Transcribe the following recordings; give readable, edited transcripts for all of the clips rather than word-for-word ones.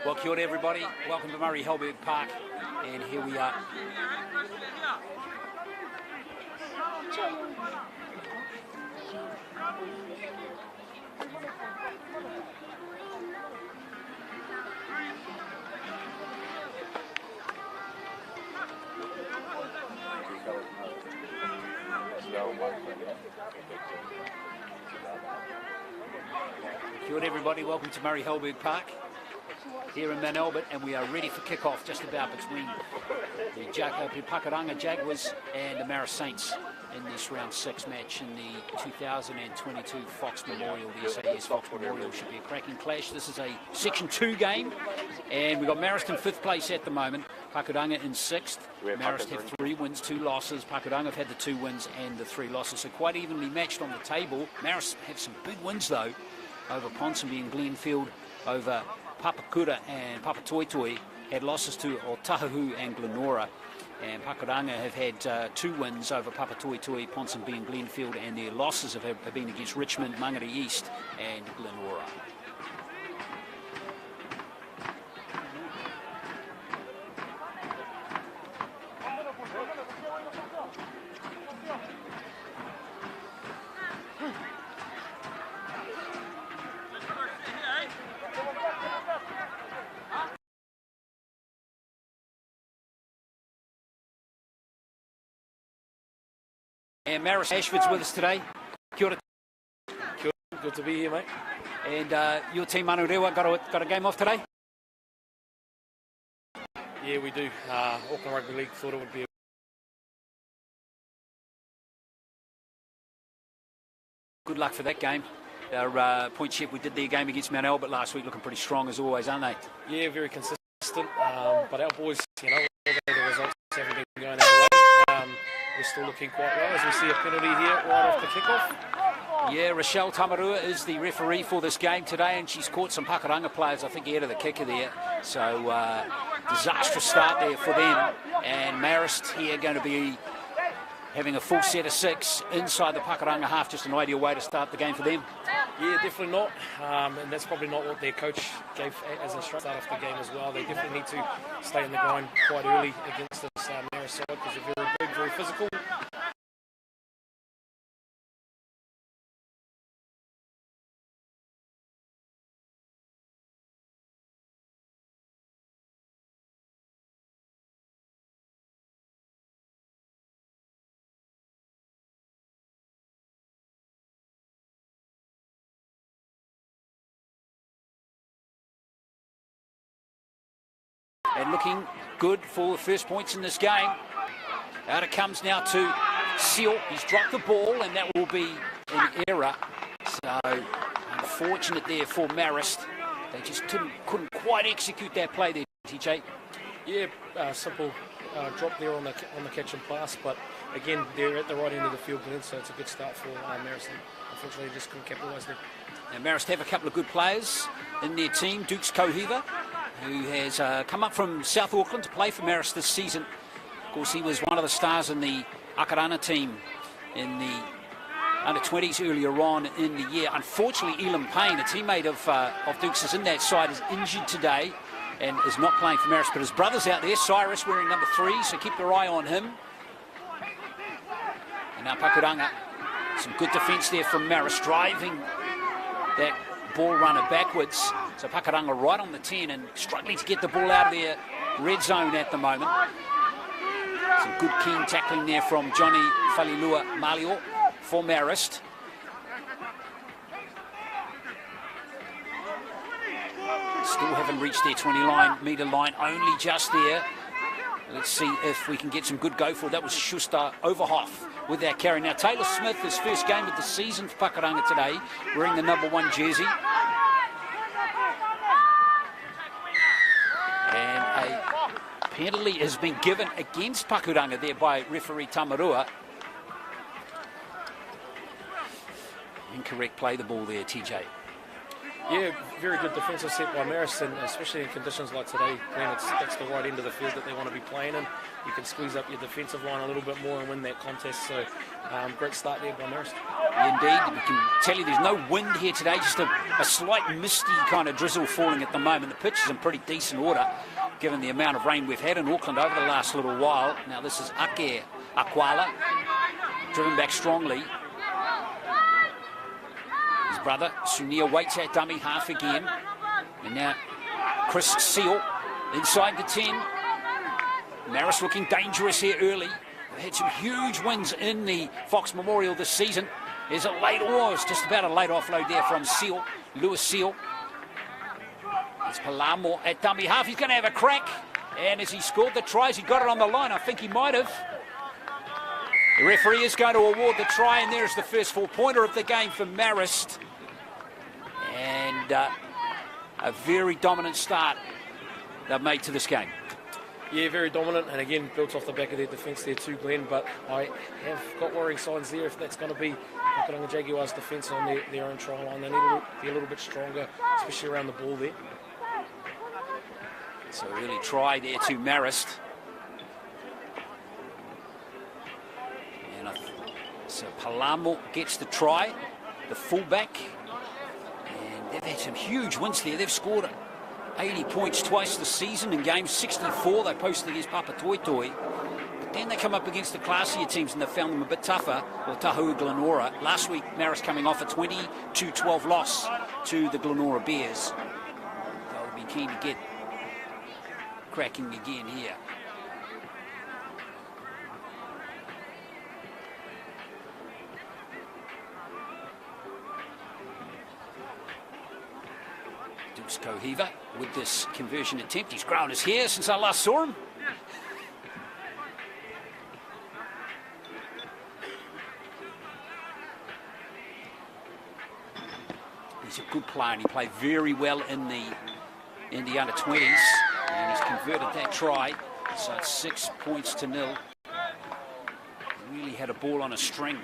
Well, kia ora everybody, welcome to Murray Halberg Park, and here we are. Kia ora everybody, welcome to Murray Halberg Park here in Mount Albert, and we are ready for kick-off just about between the Pakuranga Jaguars and the Marist Saints in this round 6 match in the 2022 Fox Memorial. The SAS Fox Memorial should be a cracking clash. This is a Section 2 game, and we've got Marist in 5th place at the moment, Pakuranga in 6th. Marist have 3 wins, 2 losses. Pakuranga have had the 2 wins and the 3 losses, so quite evenly matched on the table. Marist have some big wins though, over Ponsonby and Glenfield, over Papakura and Papatoetoe, had losses to Otahu and Glenora, and Pakuranga have had 2 wins over Papatoetoe, Ponsonby and Glenfield, and their losses have been against Richmond, Mangere East and Glenora. And Marist Ashford's with us today. Kia ora. Kia ora. Good to be here, mate. And your team, Manu Rewa, got a game off today? Yeah, we do. Auckland Rugby League thought it would be Good luck for that game. Our point chef, we did their game against Mount Albert last week, looking pretty strong as always, aren't they? Yeah, very consistent. But our boys, although the results haven't been going our way, we're still looking quite well as we see a penalty here right off the kickoff. Yeah, Rochelle Tamarua is the referee for this game today, and she's caught some Pakuranga players, I think, ahead of the kicker there. So, disastrous start there for them. And Marist here going to be having a full set of 6 inside the Pakuranga half, just an ideal way to start the game for them. Yeah, definitely not. And that's probably not what their coach gave as a start off the game as well. They definitely need to stay in the grind quite early against this Marist side because they're very big, very physical. And looking good for the first points in this game. Out it comes now to Seal. He's dropped the ball, and that will be an error. So, unfortunate there for Marist. They just couldn't quite execute that play there, TJ. Yeah, simple drop there on the catch and pass, but again, they're at the right end of the field, so it's a good start for Marist. Unfortunately, they just couldn't capitalise there. Now, Marist have a couple of good players in their team. Dukes Kohiva, who has come up from South Auckland to play for Marist this season. Of course, he was one of the stars in the Akarana team in the under-20s earlier on in the year. Unfortunately, Elam Payne, a teammate of Dukes, is in that side, is injured today and is not playing for Marist. But his brother's out there, Cyrus, wearing number 3, so keep your eye on him. And now Pakuranga, some good defence there from Marist, driving that ball runner backwards. So Pakuranga right on the 10 and struggling to get the ball out of their red zone at the moment. Some good keen tackling there from Johnny Falilua Malio for Marist. Still haven't reached their 20-metre line, only just there. Let's see if we can get some good go for it. That was Schuster Overhoff with that carry. Now Taylor Smith, his first game of the season for Pakuranga today, wearing the number 1 jersey. And a penalty has been given against Pakuranga there by referee Tamarua. Incorrect play the ball there, TJ. Yeah, very good defensive set by Marist, and especially in conditions like today, when that's the right end of the field that they want to be playing in. You can squeeze up your defensive line a little bit more and win that contest. So, great start there by Marist. Indeed, we can tell you there's no wind here today, just a slight misty kind of drizzle falling at the moment. The pitch is in pretty decent order, given the amount of rain we've had in Auckland over the last little while. Now this is Akwala, driven back strongly. His brother, Sunil, waits at dummy half again. And now Chris Seal inside the 10. Marist looking dangerous here early. They've had some huge wins in the Fox Memorial this season. There's a late, it's just about a late offload there from Seal, Lewis Seal. It's Palamo at dummy half. He's going to have a crack. And as he scored the tries, he got it on the line. I think he might have. The referee is going to award the try, and there's the first 4-pointer of the game for Marist. And a very dominant start they've made to this game. Yeah, very dominant, and again, built off the back of their defence there too, Glenn, but I have got worrying signs there if that's going to be Pakuranga Jaguars' defence on their own try line. They need to be a little bit stronger, especially around the ball there. So early try there to Marist. So Palamo gets the try, the fullback, and they've had some huge wins there. They've scored 80 points twice this season. In game 64 they posted against Papatoetoe, but then they come up against the classier teams and they found them a bit tougher. Well, Tahua Glenora last week, Marist coming off a 22-12 loss to the Glenora Bears. They'll be keen to get cracking again here. Kohiva with this conversion attempt. He's grown his hair since I last saw him. He's a good player and he played very well in the under-20s, and he's converted that try. So it's 6 points to 0. Really had a ball on a string,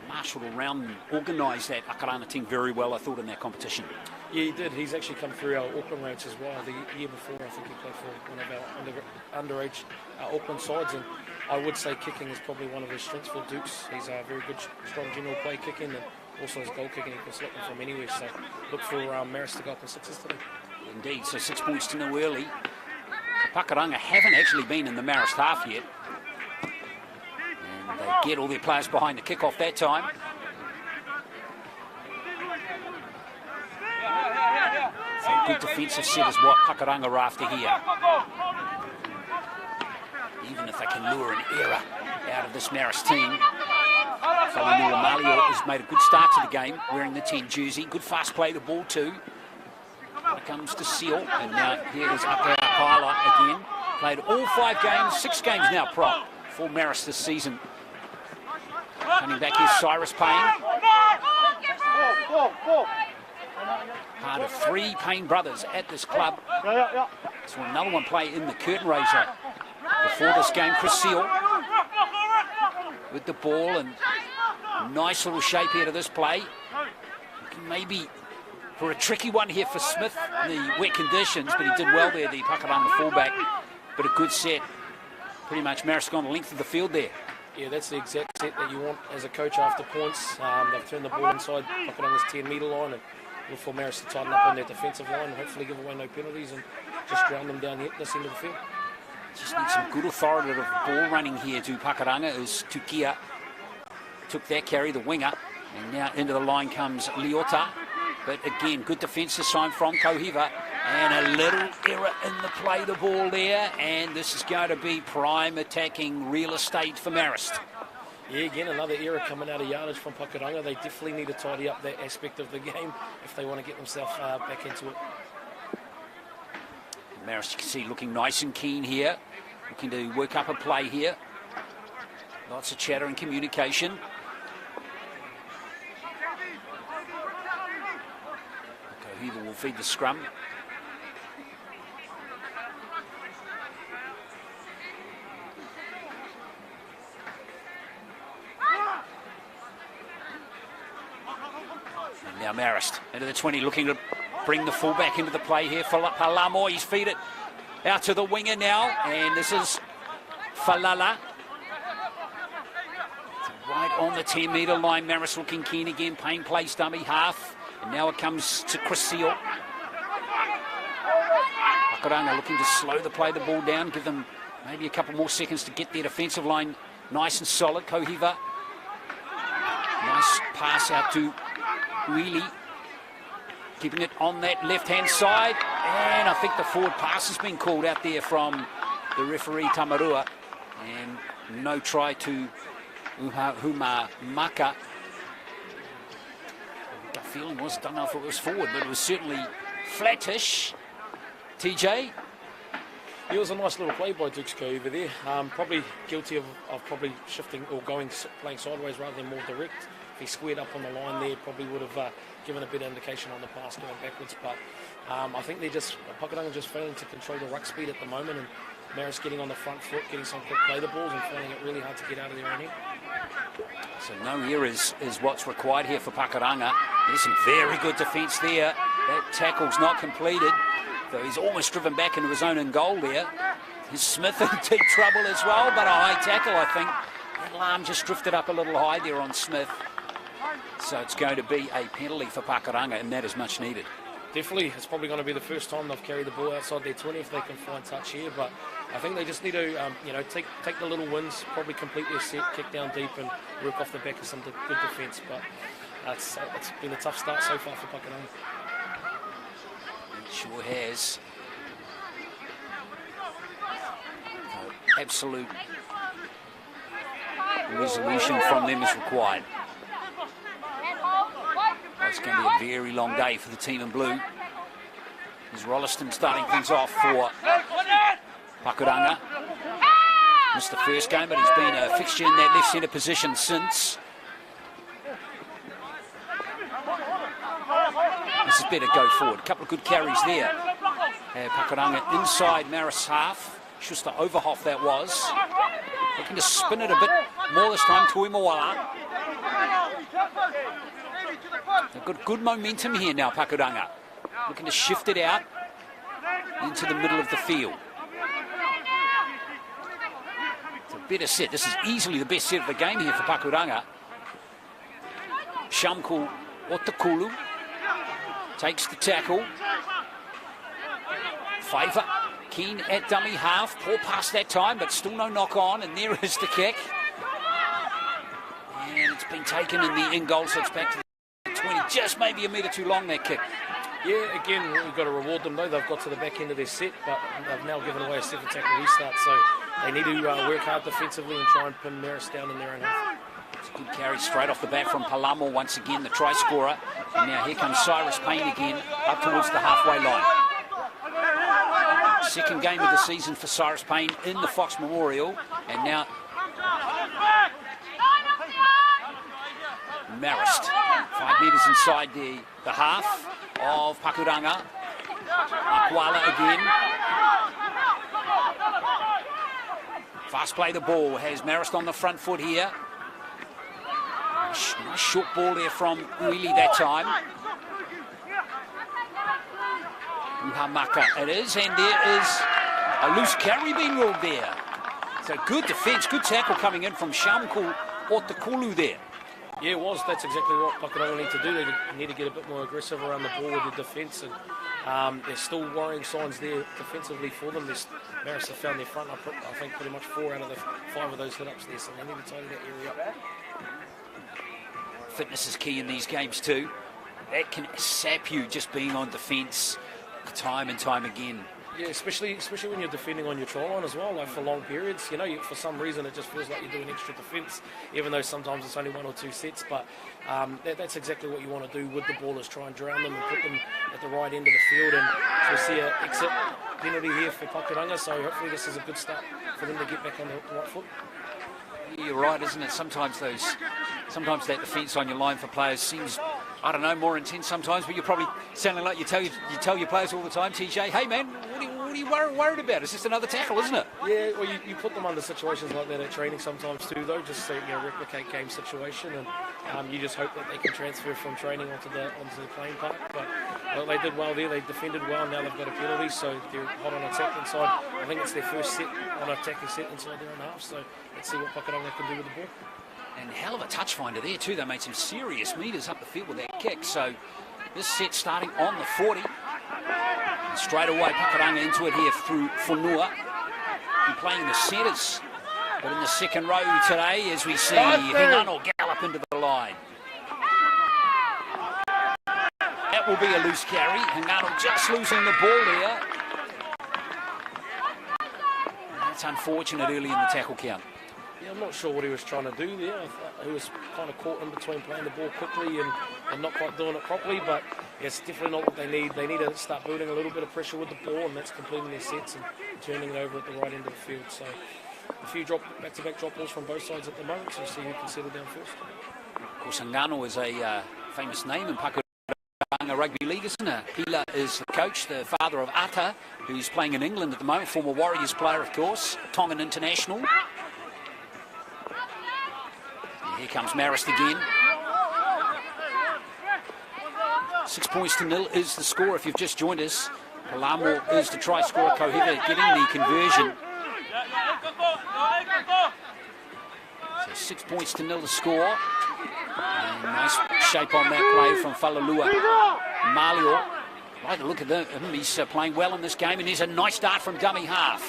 marshalled around and organised that Akarana team very well, I thought, in that competition. Yeah, he did. He's actually come through our Auckland ranks as well. The year before, I think he played for one of our underage Auckland sides, and I would say kicking is probably one of his strengths for Dukes. He's a very good, strong general play kicking, and also his goal kicking. He can select them from anywhere, so look for Marist to go up in sixes today. Indeed, so 6 points to 0 early. So Pakuranga haven't actually been in the Marist half yet. And they get all their players behind the kick-off that time. So good defensive set is what Pakuranga are after here. Even if they can lure an error out of this Marist team. So Malio has made a good start to the game, wearing the 10 jersey. Good fast play the ball too. When it comes to Seal, and now here is Akala again. Played all 5 games, 6 games now prop for Marist this season. Coming back is Cyrus Payne. Part of 3 Payne brothers at this club. So another one play in the curtain raiser before this game. Chris Seal with the ball, and nice little shape here to this play. Maybe for a tricky one here for Smith in the wet conditions, but he did well there, the Pakuranga fullback. But a good set. Pretty much Marist gone the length of the field there. Yeah, that's the exact set that you want as a coach after points. They've turned the ball inside Pakuranga's 10-metre line, and look for Marist to tighten up on their defensive line and hopefully give away no penalties and just drown them down this end of the field. Just need some good authoritative ball running here to Pakuranga as Tukia took that carry, the winger, and now into the line comes Liota. But again, good defensive sign from Kohiva, and a little error in the play the ball there, and this is going to be prime attacking real estate for Marist. Yeah, again, another error coming out of yardage from Pakuranga. They definitely need to tidy up that aspect of the game if they want to get themselves back into it. Marist, you can see, looking nice and keen here, looking to work up a play here. Lots of chatter and communication. Kohiva will feed the scrum. And now Marist into the 20, looking to bring the fullback into the play here. Palamo, he's feed it out to the winger now, and this is Falala. Right on the 10-metre line. Marist looking keen again, paying place dummy half, and now it comes to Chris Seal. Pakuranga looking to slow the play the ball down, give them maybe a couple more seconds to get their defensive line nice and solid. Kohiva, nice pass out to Wheelie, keeping it on that left-hand side, and I think the forward pass has been called out there from the referee Tamarua, and no try to Huma Maka. The feeling was, don't know if it was forward, but it was certainly flattish. TJ? It was a nice little play by Dukes over there. Probably guilty of probably shifting or playing sideways rather than more direct. If he squared up on the line there, probably would have given a better indication on the pass going backwards. But I think Pakuranga just failing to control the ruck speed at the moment, and Marist getting on the front foot, getting some quick play the balls and finding it really hard to get out of their own end. So no errors is what's required here for Pakuranga. There's some very good defence there. That tackle's not completed, though he's almost driven back into his own goal there. Is Smith in deep trouble as well, but a high tackle, I think. That alarm just drifted up a little high there on Smith. So it's going to be a penalty for Pakuranga, and that is much needed. Definitely, it's probably going to be the first time they've carried the ball outside their 20 if they can find touch here. But I think they just need to, take the little wins, probably complete their set, kick down deep, and work off the back of some good defence. But it's been a tough start so far for Pakuranga. It sure has. Absolute resolution from them is required. It's going to be a very long day for the team in blue. There's Rolliston starting things off for Pakuranga. Missed the first game, but he's been a fixture in that left centre position since. This is better go forward. A couple of good carries there. Pakuranga inside Marist half. Schuster Overhoff that was. Looking to spin it a bit more this time. Tuimawala. They've got good momentum here now, Pakuranga. Looking to shift it out into the middle of the field. It's a better set. This is easily the best set of the game here for Pakuranga. Shamku Otakulu takes the tackle. Favor keen at dummy half. Poor pass that time, but still no knock on, and there is the kick. And it's been taken in the end goal, so it's back to the 20, just maybe a metre too long, that kick. Yeah, again, we've got to reward them though. They've got to the back end of their set, but they've now given away a 7 tackle restart, so they need to work hard defensively and try and pin Marist down in their own half. It's a good carry straight off the bat from Palamo once again, the try scorer. And now here comes Cyrus Payne again, up towards the halfway line. Second game of the season for Cyrus Payne in the Fox Memorial, and now Marist, 5 metres inside the half of Pakuranga. Akwala again. Fast play the ball, has Marist on the front foot here. Nice short ball there from Uili that time. Uhamaka it is, and there is a loose carry being ruled there. So good defence, good tackle coming in from Shamku Otakulu there. Yeah, it was. That's exactly what Pakuranga need to do. They need to get a bit more aggressive around the ball with the defence, and there's still worrying signs there defensively for them. Marist have found their front, I think, pretty much 4 out of the 5 of those hit-ups there, so they need to tidy that area up. Fitness is key in these games too. That can sap you just being on defence time and time again. Yeah, especially when you're defending on your try line as well, like for long periods. For some reason it just feels like you're doing extra defence, even though sometimes it's only 1 or 2 sets. But that's exactly what you want to do with the ball, is try and drown them and put them at the right end of the field. And so we see an exit penalty here for Pakuranga, so hopefully this is a good start for them to get back on the right foot. You're right, isn't it? Sometimes that defence on your line for players seems, I don't know, more intense sometimes, but you're probably sounding like you tell your players all the time, TJ, hey man, what are you worried about? It's just another tackle, isn't it? Yeah, well, you put them under situations like that at training sometimes too, though, just to replicate game situation, and you just hope that they can transfer from training onto the playing park. But they did well there. They defended well. Now they've got a penalty, so they're hot on attack inside. I think it's their first set on attacking set inside their own half. So let's see what Pakuranga can do with the ball. And hell of a touch finder there too. They made some serious metres up the field with that kick. So this set starting on the 40. And straight away, Pakuranga into it here through Whanua. And playing the centres. But in the second row today, as we see Hingano gallop into the line. That will be a loose carry. Hingano just losing the ball there. That's unfortunate early in the tackle count. Yeah, I'm not sure what he was trying to do there. He was kind of caught in between playing the ball quickly and not quite doing it properly, but it's definitely not what they need. They need to start building a little bit of pressure with the ball, and that's completing their sets and turning it over at the right end of the field. So a few back-to-back drop balls from both sides at the moment, so we'll see who can settle down first. Of course, Hingano is a famous name in Pakuranga Rugby League, isn't it? Pila is the coach, the father of Ata, who's playing in England at the moment, former Warriors player, of course, Tongan international. Here comes Marist again. 6 points to 0 is the score if you've just joined us. Palamo is the try scorer. Kohiva getting the conversion. So 6 points to 0 the score. And nice shape on that play from Falalua. Malio. I like the look of him. He's playing well in this game, and there's a nice start from dummy half.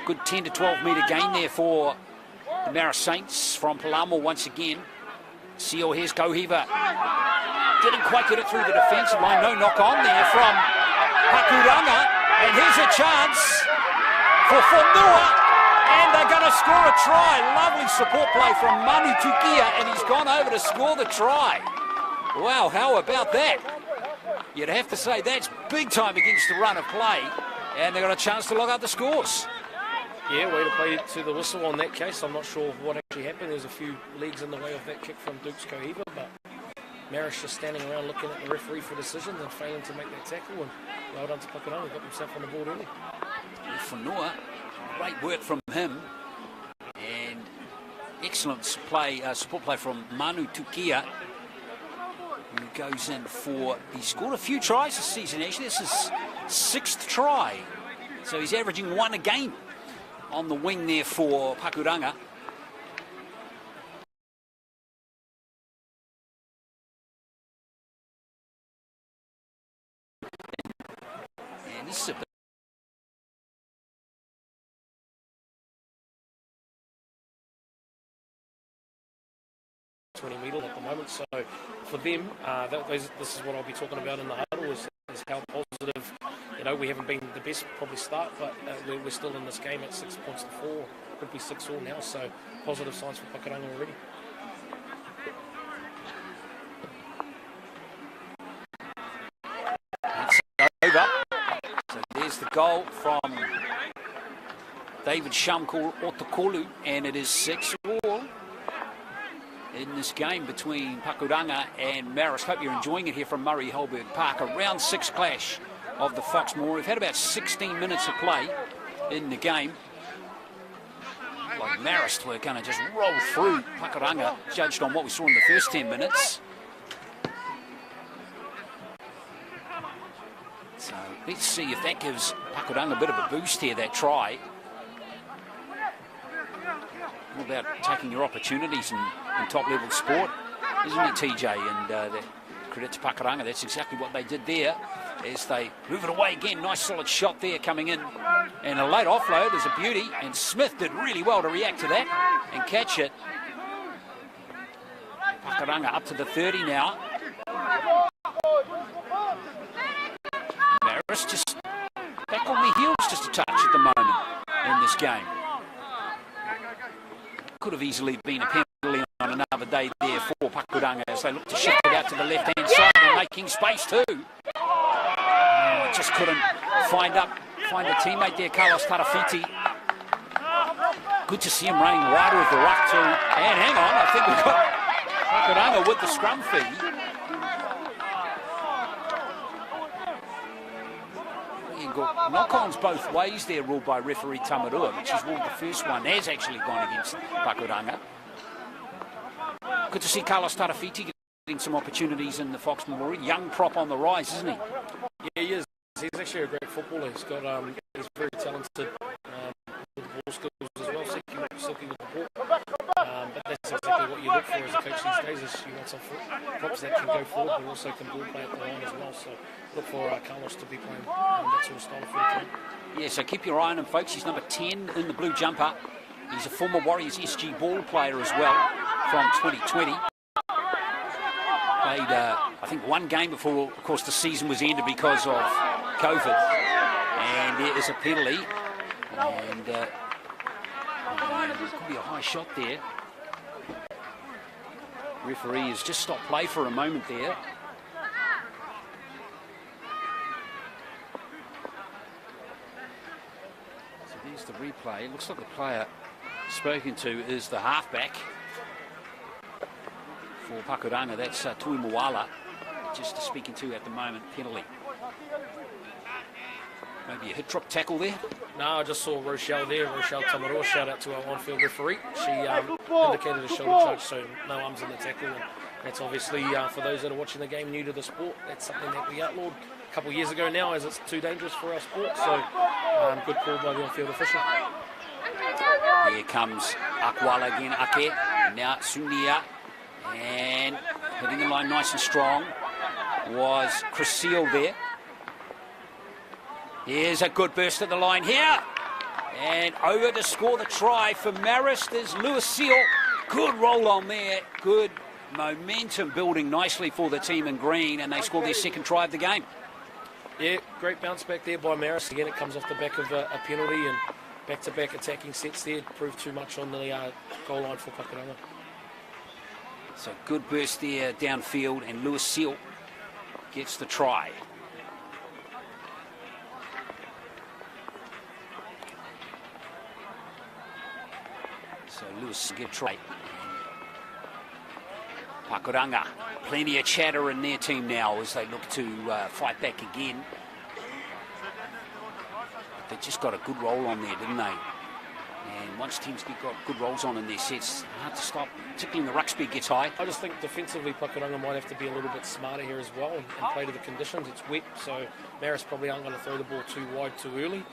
Good 10 to 12 metre gain there for the Marist Saints from Palamo once again. Seal, here's Kohiva. Didn't quite get it through the defensive line. No knock on there from Pakuranga. And here's a chance for Whanua. And they're going to score a try. Lovely support play from Manu Tukia. And he's gone over to score the try. Wow, how about that? You'd have to say that's big time against the run of play. And they've got a chance to log up the scores. Yeah, way to play to the whistle on that case. I'm not sure what actually happened. There's a few legs in the way of that kick from Dukes Kohiva, but Marist just standing around looking at the referee for decisions and failing to make that tackle. And well done to Pakuranga, got himself on the board early. Whanua, great work from him, and excellent support play from Manu Tukia, who goes in for. He scored a few tries this season. Actually, this is his 6th try, so he's averaging 1 a game on the wing there for Pakuranga. And this is a 20 metre at the moment, so for them, this is what I'll be talking about in the huddle, is how positive. We haven't been the best probably start, but we're still in this game at 6 points to 4. Could be 6-all now, so positive signs for Pakuranga already. That's over. So there's the goal from David Shamkul Otokolu, and it is 6-all in this game between Pakuranga and Marist. Hope you're enjoying it here from Murray Halberg Park. A round 6 clash of the Foxmore. We've had about 16 minutes of play in the game. Like Marist, we're going to just roll through Pakuranga, judged on what we saw in the first 10 minutes. So let's see if that gives Pakuranga a bit of a boost here, that try. All about taking your opportunities in top-level sport, isn't it, TJ? And credit to Pakuranga, that's exactly what they did there, as they move it away again. Nice solid shot there coming in, and a late offload is a beauty, and Smith did really well to react to that and catch it. Pakuranga up to the 30 now. Marist just back on their heels just a touch at the moment in this game. Could have easily been a penalty on another day there for Pakuranga as they look to shift it out to the left-hand side and making space too. Just couldn't find a teammate there, Carlos Tarafiti. Good to see him running wider of the ruck too. And hang on, I think we've got Pakuranga with the scrum fee. we've got knock-ons both ways there ruled by referee Tamarua, which is ruled the first one has actually gone against Pakuranga. Good to see Carlos Tarafiti getting some opportunities in the Fox Memorial. Young prop on the rise, isn't he? Yeah, he is. He's actually a great footballer. He's got he's very talented with ball skills as well, silky with the ball. But that's exactly what you look for as a coach these days. Is you want some props that can go forward, but also can ball play at the line as well. So look for Carlos to be playing that sort of style for the team. Yeah, so keep your eye on him, folks. He's number 10 in the blue jumper. He's a former Warriors SG ball player as well from 2020. Played, I think, one game before, of course, the season was ended because of COVID. And there is a penalty. And there could be a high shot there. Referee has just stopped play for a moment there. So there's the replay. It looks like the player spoken to is the halfback for Pakuranga. That's Tui Moala, just speaking to at the moment. Penalty. Maybe a hit-drop tackle there? No, I just saw Rochelle there. Rochelle Tamarua, shout out to our on-field referee. She indicated a shoulder charge, so no arms in the tackle. And that's obviously, for those that are watching the game new to the sport, that's something that we outlawed a couple of years ago now, as it's too dangerous for our sport. So good call by the on-field official. Here comes Akwala again, Ake. Now Sunia. And hitting the line nice and strong was Chris Seal there. Here's a good burst at the line here. And over to score the try for Marist is Lewis Seal. Good roll on there. Good momentum building nicely for the team in green. And they score their second try of the game. Yeah, great bounce back there by Marist. Again, it comes off the back of a penalty, and back-to-back attacking sets there. Proved too much on the goal line for Pakuranga. So good burst there downfield, and Lewis Seal gets the try. So Lewis get try. Pakuranga, plenty of chatter in their team now as they look to fight back again. They just got a good roll on there, didn't they? And once teams got good rolls on in their sets, hard to stop, particularly when the ruck speed gets high. I just think defensively Pakuranga might have to be a little bit smarter here as well and play to the conditions. It's wet, so Marist probably aren't going to throw the ball too wide too early.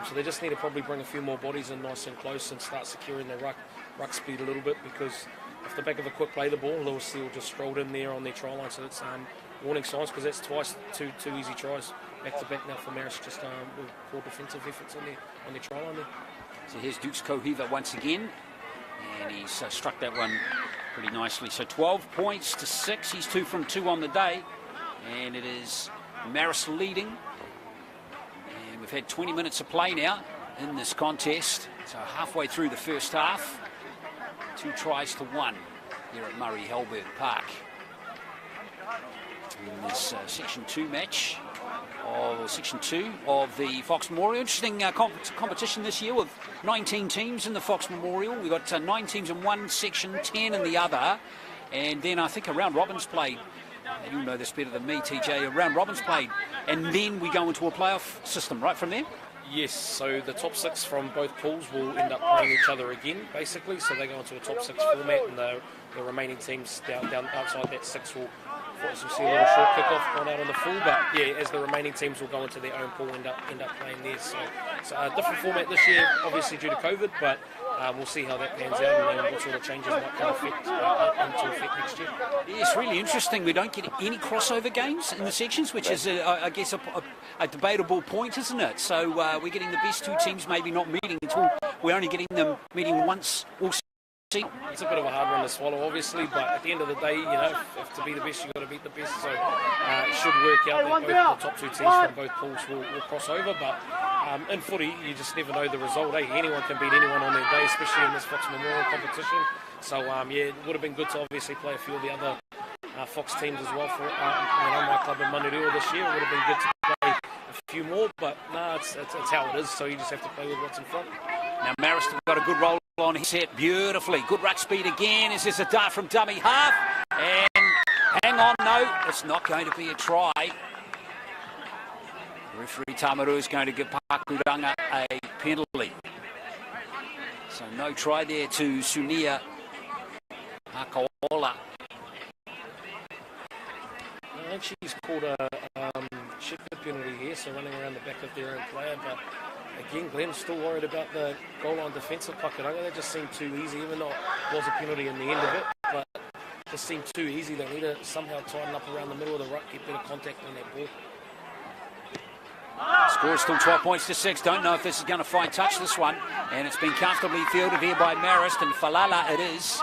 So they just need to probably bring a few more bodies in nice and close and start securing their ruck speed a little bit, because off the back of a quick play the ball, Lewis Seal just strolled in there on their try line, so it's warning signs, because that's twice two easy tries back to back now for Marist, just with poor defensive efforts on their try line there. So here's Dukes Kohiva once again, and he's struck that one pretty nicely. So 12 points to 6. He's 2 from 2 on the day, and it is Marist leading. And we've had 20 minutes of play now in this contest. So halfway through the first half, 2 tries to 1 here at Murray Halberg Park. In this Section 2 match, Section 2 of the Fox Memorial. Interesting competition this year with 19 teams in the Fox Memorial. We've got 9 teams in one section, 10 in the other. And then I think a round robin's played. You'll know this better than me, TJ. A round robin's played. And then we go into a playoff system, right from there? Yes, so the top 6 from both pools will end up playing each other again, basically. So they go into a top 6 format, and the remaining teams down outside that 6 will see a little short kick-off going out on the full. But yeah, as the remaining teams will go into their own pool, end up playing there. So a different format this year, obviously due to COVID, but we'll see how that pans out and what sort of changes might come into effect next year. Yeah, it's really interesting. We don't get any crossover games in the sections, which is, I guess, a debatable point, isn't it? So we're getting the best 2 teams maybe not meeting until we're only getting them meeting once all season. It's a bit of a hard one to swallow, obviously, but at the end of the day, if to be the best, you've got to beat the best. So it should work out that both the top 2 teams from both pools will cross over. But in footy, you just never know the result. Anyone can beat anyone on their day, especially in this Fox Memorial competition. So it would have been good to obviously play a few of the other Fox teams as well for my club in Manurewa this year. It would have been good to play a few more, but no, it's how it is. So you just have to play with what's in front. Now Marist got a good roll on his set beautifully. Good ruck speed again. Is this a dart from dummy half? And hang on, no, it's not going to be a try. Referee Tamaru is going to give Pakuranga a penalty. So no try there to Sunia Hakaola. I think she's called a shepherd penalty here, so running around the back of their own player. But again, Glenn's still worried about the goal line defence of Pakuranga. That just seemed too easy, even though it was a penalty in the end of it. But it just seemed too easy. They need to somehow tighten up around the middle of the ruck, get better contact on that ball. Score is still 12 points to 6. Don't know if this is going to find touch, this one. And it's been comfortably fielded here by Marist, and Falala it is.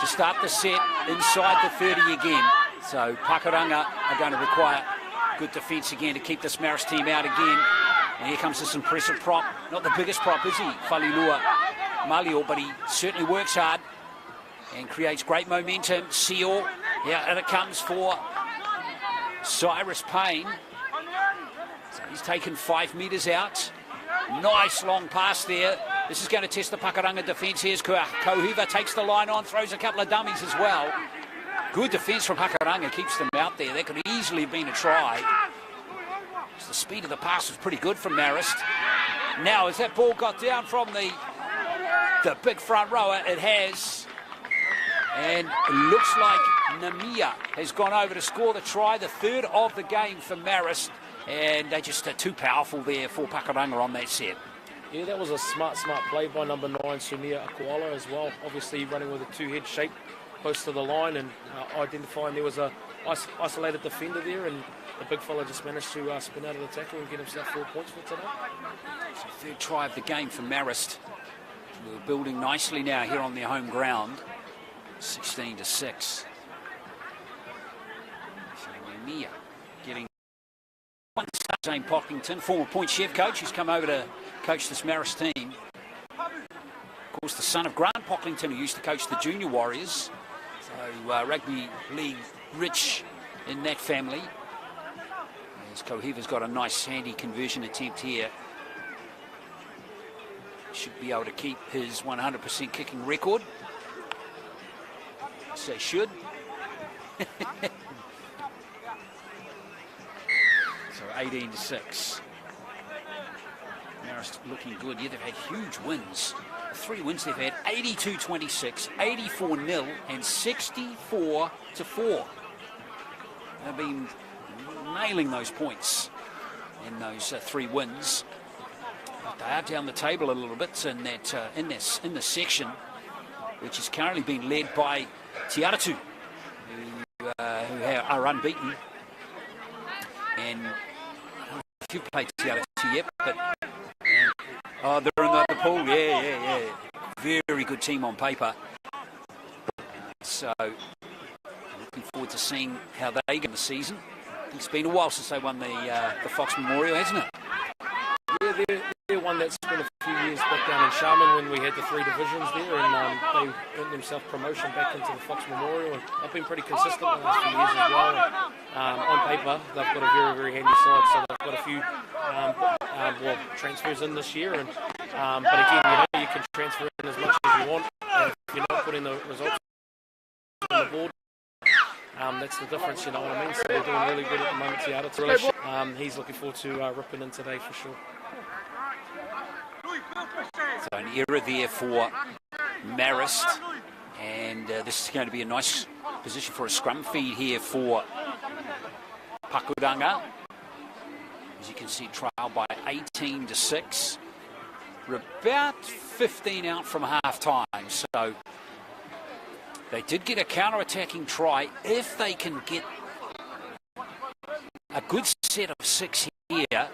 To start the set inside the 30 again. So Pakuranga are going to require good defence again to keep this Marist team out again. And here comes this impressive prop. Not the biggest prop, is he? Falilua Malio, but he certainly works hard and creates great momentum. Seal, yeah, and it comes for Cyrus Payne. So he's taken 5 metres out. Nice long pass there. This is going to test the Pakuranga defence. Here's Kohiva, takes the line on, throws a couple of dummies as well. Good defence from Pakuranga, keeps them out there. That could easily have been a try. The speed of the pass was pretty good from Marist. Now, has that ball got down from the big front rower? It has. And it looks like Namia has gone over to score the try, the third of the game for Marist. And they just are too powerful there for Pakuranga on that set. Yeah, that was a smart play by number 9, Sunia Akwala as well. Obviously running with a two-head shape close to the line and identifying there was a isolated defender there, and the big fella just managed to spin out of the tackle and get himself 4 points for today. So third try of the game for Marist. We're building nicely now here on their home ground. 16 to 6. So Mia getting one. Jane Pocklington, former Point Chef coach, who's come over to coach this Marist team. Of course, the son of Grant Pocklington, who used to coach the Junior Warriors. So rugby league rich in that family. As Kohiva's got a nice handy conversion attempt here. Should be able to keep his 100% kicking record. So should. So 18 to 6. Marist looking good. Yeah, they've had huge wins. 3 wins they've had: 82-26, 84-0, and 64-4. They've been nailing those points in those 3 wins. But they are down the table a little bit in that in this section, which is currently being led by Tiaratu, who are unbeaten. And I don't know if you've played Tiaratu yet, but oh, they're in the pool. Yeah. Very good team on paper. So looking forward to seeing how they go in the season. I think it's been a while since they won the Fox Memorial, hasn't it? Yeah, they're one that's been a few years back down in Sharman when we had the 3 divisions there, and they earned themselves promotion back into the Fox Memorial, and they've been pretty consistent in the last few years as well. And, on paper, they've got a very handy side, so they've got a few transfers in this year, and but again, you can transfer in as much as you want, and if you're not putting the results on the board, that's the difference, you know what I mean? So they're doing really good at the moment. Tiaratu, he's looking forward to ripping in today for sure. So an error there for Marist, and this is going to be a nice position for a scrum feed here for Pakuranga. As you can see, trial by 18 to 6. We're about 15 out from half time, so they did get a counter-attacking try. If they can get a good set of 6 here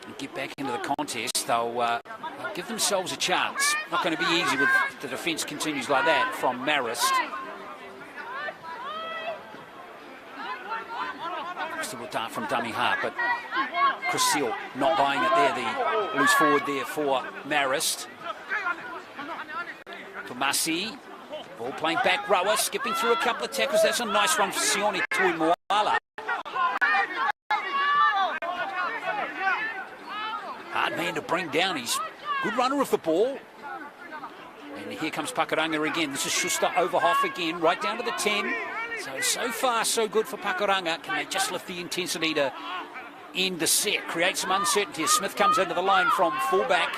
and get back into the contest, they'll give themselves a chance. Not going to be easy with the defence continues like that from Marist. Still dart from dummy half, but Chris Seal not buying it there. The loose forward there for Marist. Tomasi, ball playing back rower, skipping through a couple of tackles. That's a nice one for Sione Tuimuala. Hard man to bring down. He's good runner of the ball. And here comes Pakuranga again. This is Schuster Overhoff again, right down to the 10. So far, so good for Pakuranga. Can they just lift the intensity to end the set, create some uncertainty as Smith comes into the line from fullback.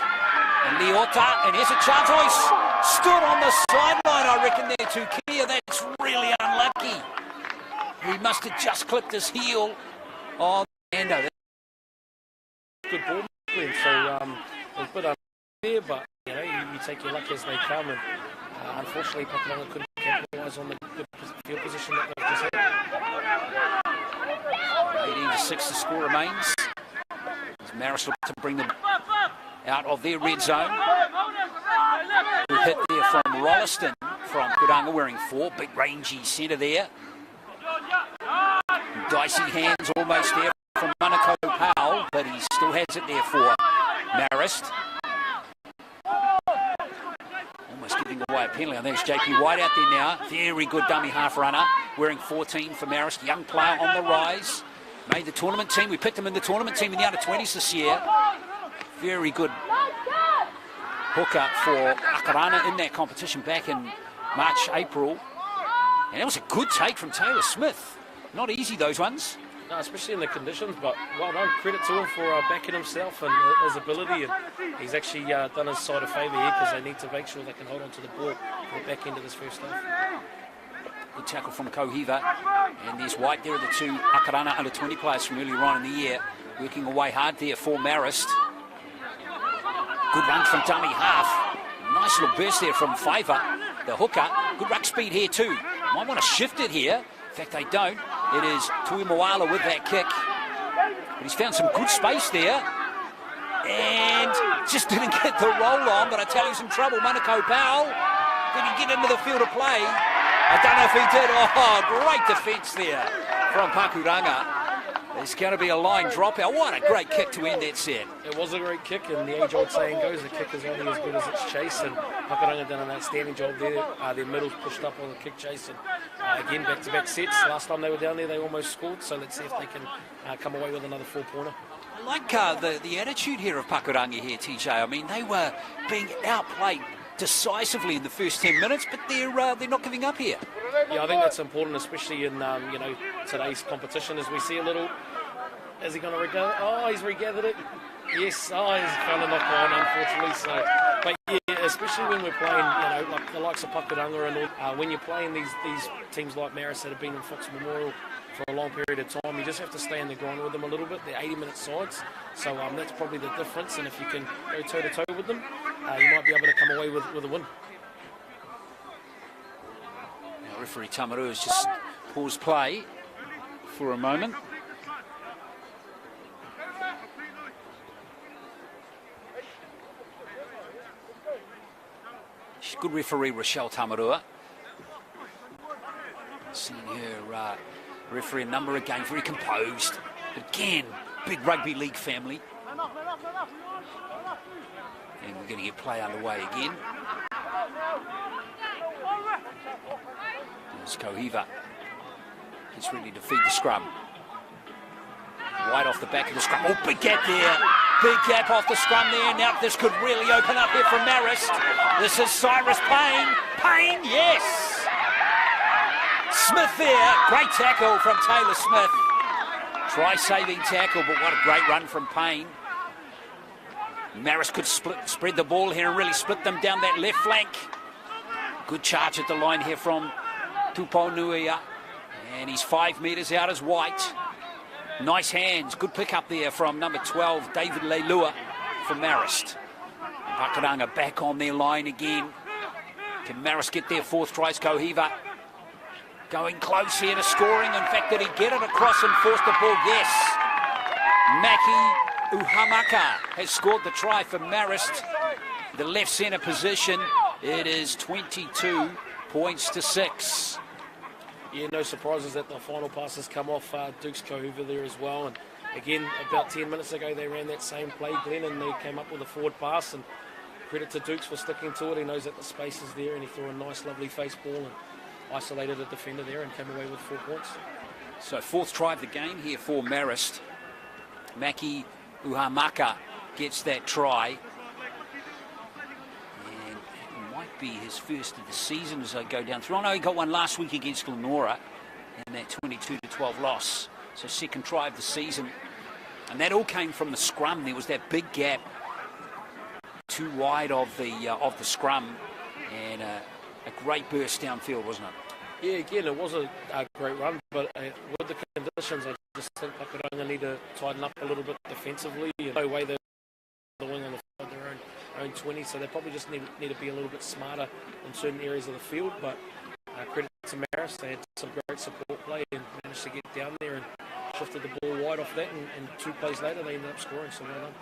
And Leota, and here's a chance. Oh, he stood on the sideline, I reckon, there to Kia. That's really unlucky. He must have just clipped his heel on Ando. Good ball, Glenn. So a bit unlucky there, but you know, you take your luck as they come. And unfortunately, Pakuranga couldn't capitalise on the good field position that they've just had. 18-6 the score remains. As Marist look to bring them out of their red zone. Good hit there from Rolleston from Pakuranga wearing 4. Big rangy centre there. Dicey hands almost there from Manukau Powell, but he still has it there for Marist. Almost giving away a penalty. I think it's JP White out there now. Very good dummy half runner. Wearing 14 for Marist. Young player on the rise. Made the tournament team. We picked him in the tournament team in the under-20s this year. Very good hooker for Akarana in that competition back in March, April. And it was a good take from Taylor Smith. Not easy, those ones. No, especially in the conditions, but well done. Credit to him for backing himself and his ability. And he's actually done his side a favour here because they need to make sure they can hold on to the ball for the back end of this first half. Good tackle from Kohiva. And there's White there, the two Akarana under-20 players from earlier on in the year. Working away hard there for Marist. Good run from dummy half. Nice little burst there from Fiver, the hooker. Good ruck speed here too. Might want to shift it here. In fact, they don't. It is Tui Moala with that kick. But he's found some good space there. And just didn't get the roll on, but I tell you, some trouble. Manukau Powell, did he get into the field of play? I don't know if he did. Oh, great defence there from Pakuranga. There's going to be a line dropout. What a great kick to end that set. It was a great kick, and the age-old saying goes, the kick is only as good as its chase, and Pakuranga done an outstanding job there. Their middles pushed up on the kick chase, and again, back-to-back sets. Last time they were down there, they almost scored, so let's see if they can come away with another 4-pointer. I like the attitude here of Pakuranga here, TJ. I mean, they were being outplayed decisively in the first 10 minutes, but they're not giving up here. Yeah, I think that's important, especially in you know, today's competition, as we see a little. Is he going to regather? Oh, he's regathered it. Yes. Oh, he's found a knock on, unfortunately. So, but yeah, especially when we're playing, you know, like the likes of Pakuranga and all, when you're playing these teams like Marist that have been in Fox Memorial for a long period of time, you just have to stay in the grind with them a little bit. They're 80-minute sides, so that's probably the difference. And if you can go toe-to-toe with them, you might be able to come away with a win. Now, referee Tamaru has just paused play for a moment. She's good referee, Rochelle Tamarua. Seen her referee a number of games, very composed. Again, big rugby league family. And we're going to get play underway again. There's Kohiva. Gets ready to feed the scrum. White off the back of the scrum. Oh, big gap there. Big gap off the scrum there. Now this could really open up here from Marist. This is Cyrus Payne. Payne, yes. Smith there. Great tackle from Taylor Smith. Try-saving tackle, but what a great run from Payne. Marist could spread the ball here and really split them down that left flank. Good charge at the line here from Tuponuia. And he's 5 metres out as White. Nice hands, good pick up there from number 12, David Leilua from Marist. Pakuranga back on their line again. Can Marist get their fourth try? Kohiva going close here to scoring. In fact, did he get it across and force the ball? Yes. Maki Uhamaka has scored the try for Marist. The left centre position. It is 22 points to 6. Yeah, no surprises that the final pass has come off Duke's Kohiva there as well. And again, about 10 minutes ago, they ran that same play, Glenn, and they came up with a forward pass. And credit to Dukes for sticking to it. He knows that the space is there, and he threw a nice, lovely face ball and isolated a defender there and came away with 4 points. So fourth try of the game here for Marist. Maki Uhamaka gets that try. Be his first of the season as I go down through. I know he got one last week against Glenora, in that 22-12 loss. So second try of the season. And that all came from the scrum. There was that big gap too wide of the scrum, and a great burst downfield, wasn't it? Yeah, again, it was a great run, but with the conditions, I just think Pakuranga need to tighten up a little bit defensively. No way they're the wing on their own 20, so they probably just need to be a little bit smarter in certain areas of the field. But credit to Marist, they had some great support play and managed to get down there and shifted the ball wide off that, and 2 plays later they ended up scoring, so well done.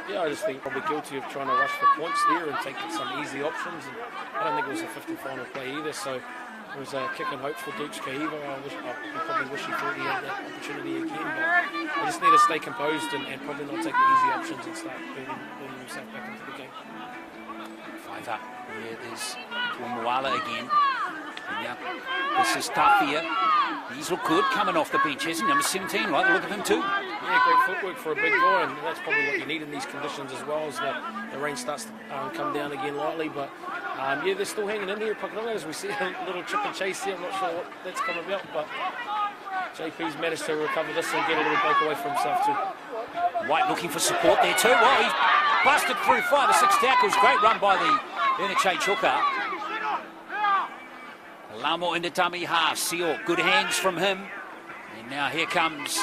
Yeah, I just think probably guilty of trying to rush for points there and take some easy options. And I don't think it was a 50 final play either, so it was a kick and hope for Dukes Kahiva. I probably wish he thought he had that opportunity again, but I just need to stay composed and probably not take the easy options and start building himself back into the game. 5 up. Yeah, there's Tuamoala again. Yeah, this is tough here. He's looked good coming off the bench, hasn't he? Number 17, like the look of him too. Yeah, great footwork for a big guy, and that's probably what you need in these conditions as well, as the rain starts to come down again lightly. But yeah, they're still hanging in here, Pakuranga, as we see a little chip and chase here. I'm not sure what that's come about, but JP's managed to recover this and get a little break away for himself too. White looking for support there too. Well, he's busted through 5 or 6 tackles. Great run by the interchange hooker. Lamo into dummy half. Seal, good hands from him. And now here comes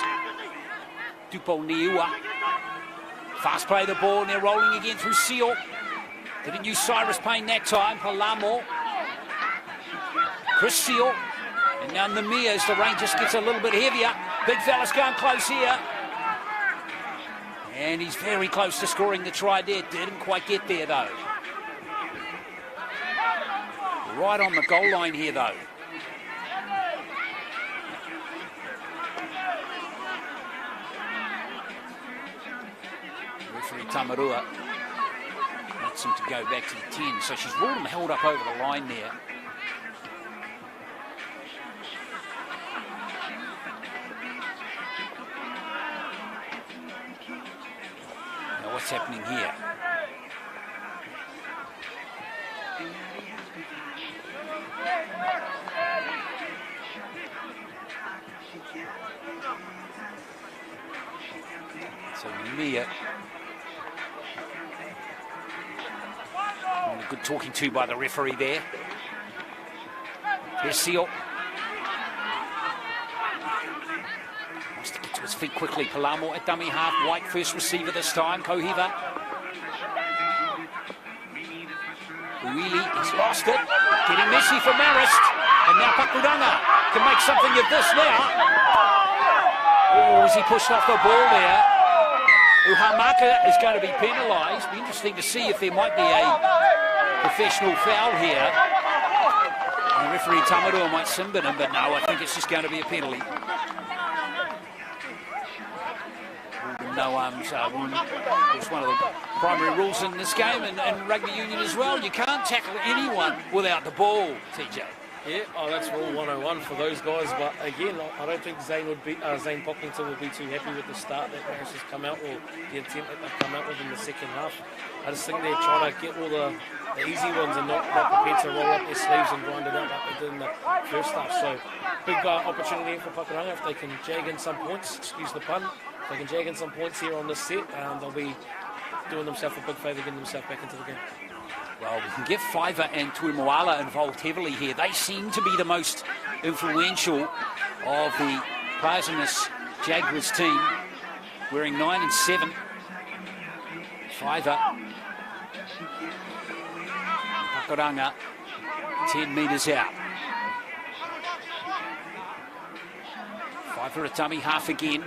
Tupo Niua. Fast play the ball, and they're rolling again through Seal. Didn't use Cyrus Payne that time. Palamo. Chris Seal. And now Namia as the rain just gets a little bit heavier. Big fella's going close here. And he's very close to scoring the try there. Didn't quite get there though. Right on the goal line here though. Referee Tamarua wants him to go back to the 10, so she's ruled him held up over the line there. Now what's happening here? So Mia, a good talking to by the referee there. Here's Seal. Wants to get to his feet quickly. Palamo at dummy half. White first receiver this time. Kohiva. Uili has lost it. Getting messy for Marist. And now Pakuranga can make something of this now. Oh, as he pushed off the ball there. Uhamaka is going to be penalised. Be interesting to see if there might be a professional foul here. And referee Tamarua might simbin him, but no, I think it's just going to be a penalty. No arms. It's one of the primary rules in this game and rugby union as well. You can't tackle anyone without the ball, TJ. Yeah, that's rule 101 for those guys, but again, I don't think Zane Pocklington would be too happy with the start that Marist has come out, or the attempt that they've come out with in the second half. I just think they're trying to get all the easy ones and not prepared to roll up their sleeves and grind it out like they did in the first half. So, big opportunity for Pakuranga if they can jag in some points, excuse the pun, if they can jag in some points here on this set, they'll be doing themselves a big favour getting themselves back into the game. Well, we can get Fiver and Tuamoala involved heavily here. They seem to be the most influential of the players in this Jaguars team, wearing 9 and 7. Fiver. Pakuranga, 10 metres out. Fiver at dummy half again.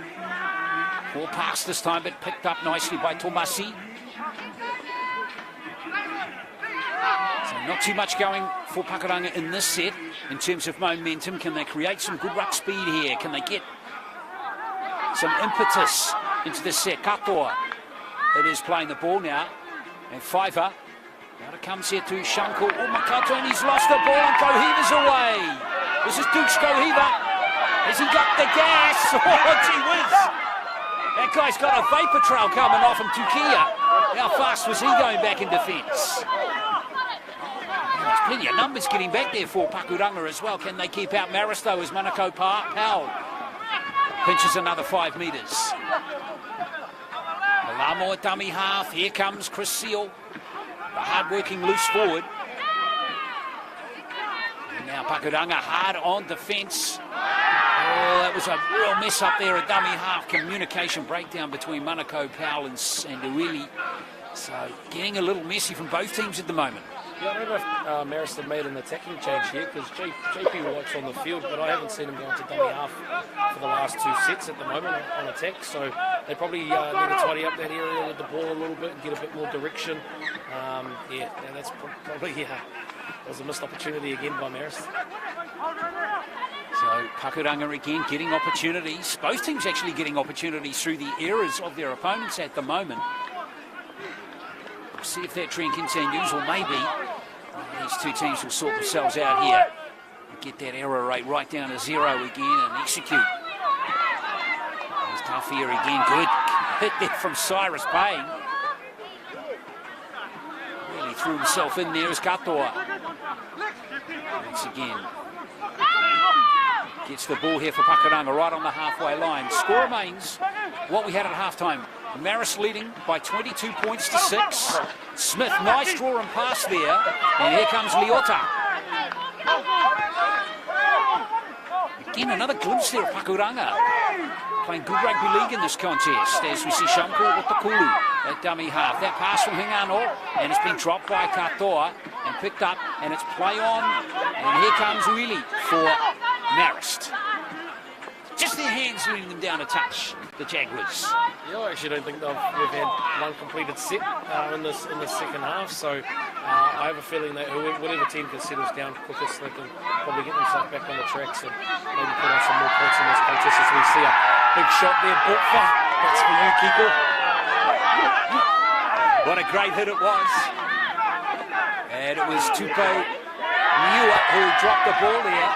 Poor pass this time, but picked up nicely by Tomasi. So not too much going for Pakuranga in this set in terms of momentum. Can they create some good ruck speed here? Can they get some impetus into this set? Katoa, it is playing the ball now. And Fiver, now it comes here to Shanko. Oh, Makato, and he's lost the ball and Kohiva's away. This is Dukes Kohiva. Has he got the gas? Oh, gee whiz. That guy's got a vapor trail coming off him, Tukia. How fast was he going back in defence? There's plenty of numbers getting back there for Pakuranga as well. Can they keep out Marist though as Manukau Powell pinches another 5 metres. Palamo at dummy half. Here comes Chris Seal, the hard-working loose forward. And now Pakuranga hard on defence. Oh, that was a real mess up there at dummy half. Communication breakdown between Manukau Powell and Uili. So getting a little messy from both teams at the moment. Yeah, I don't know if Marist have made an attacking change here because JP White's on the field, but I haven't seen him go into dummy half for the last 2 sets at the moment on attack. So they probably need to tidy up that area with the ball a little bit and get a bit more direction. Yeah, that's probably was a missed opportunity again by Marist. So Pakuranga again getting opportunities. Both teams actually getting opportunities through the errors of their opponents at the moment. We'll see if that trend continues, or maybe these two teams will sort themselves out here and get that error rate right down to 0 again and execute. There's tough here again. Good hit there from Cyrus Payne. Really threw himself in there as Katoa. Once again. Gets the ball here for Pakuranga right on the halfway line. Score remains what we had at halftime. Marist leading by 22 points to 6. Smith, nice draw and pass there. And here comes Leota. Again, another glimpse there of Pakuranga. Playing good rugby league in this contest. As we see Shankar with the Kulu at dummy half. That pass from Hingano, and it's been dropped by Katoa and picked up, and it's play on. And here comes Uili for Marist. Just their hands leading them down a touch, the Jaguars. Yeah, I actually don't think we've had one completed set in the second half, so I have a feeling that whatever team can settle down quickest, they can probably get themselves back on the tracks and maybe put on some more points in this contest as we see a big shot there. Botfa, that's for you, Kiko. What a great hit it was. And it was Tupo Niua who dropped the ball there.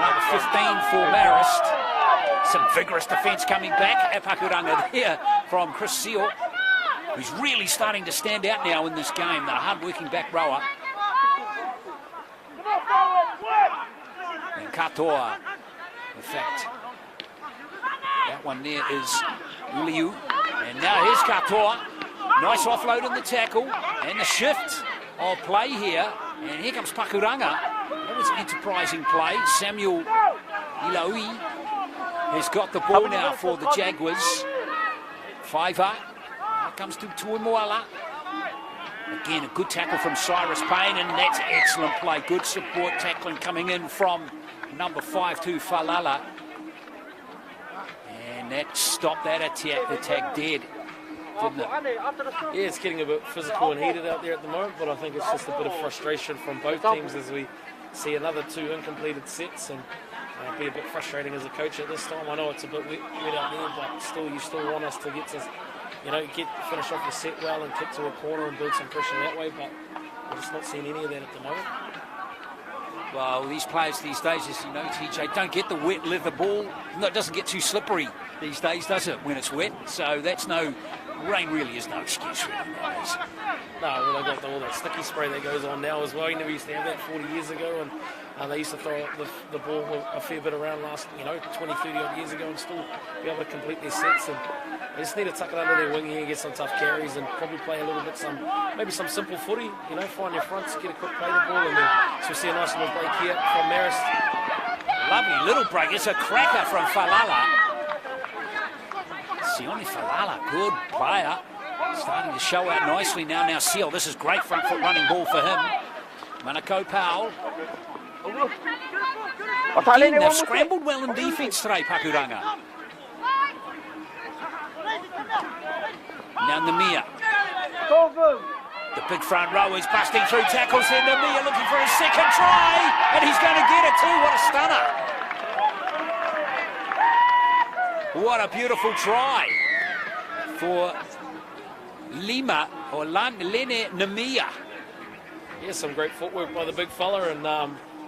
Number 15 for Marist. Some vigorous defence coming back at Pakuranga there from Chris Seal, who's really starting to stand out now in this game. The hard-working back rower. And Katoa, in fact, that one there is Liu. And now here's Katoa. Nice offload in the tackle and the shift of play here. And here comes Pakuranga. That was an enterprising play. Samuel Ilaui has got the ball now for the Jaguars. Fiver. Now comes to Tuimuala. Again, a good tackle from Cyrus Payne, and that's excellent play. Good support tackling coming in from number 5 to Falala. And that stopped that attack dead, didn't it? Yeah, it's getting a bit physical and heated out there at the moment, but I think it's just a bit of frustration from both teams as we see another 2 incompleted sets, and be a bit frustrating as a coach at this time. I know it's a bit wet out there, but still, you still want us to get to, finish off the set well and kick to a corner and build some pressure that way, but we're just not seeing any of that at the moment. Well, these players these days, as you know, TJ, don't get the wet leather ball. No, it doesn't get too slippery these days, does it, when it's wet? So that's rain really is no excuse really nowadays. No, well, they've got all that sticky spray that goes on now as well. You never used to have that 40 years ago, and they used to throw the ball a fair bit around last, 20, 30 odd years ago and still be able to complete their sets. And they just need to tuck it under their wing here and get some tough carries and probably play a little bit maybe some simple footy, find your fronts, get a quick play the ball, and then so we see a nice little break here from Marist. Lovely little break. It's a cracker from Falala. Sione Falala, good player. Starting to show out nicely now. Now Seal, this is great front foot running ball for him. Manako Powell. Again, they've scrambled well in defence today, Pakuranga. Now Namia. The big front row is busting through tackles here. Namia looking for his second try, and he's going to get it too. What a stunner. What a beautiful try for Lene Namia. Yeah, some great footwork by the big fella, and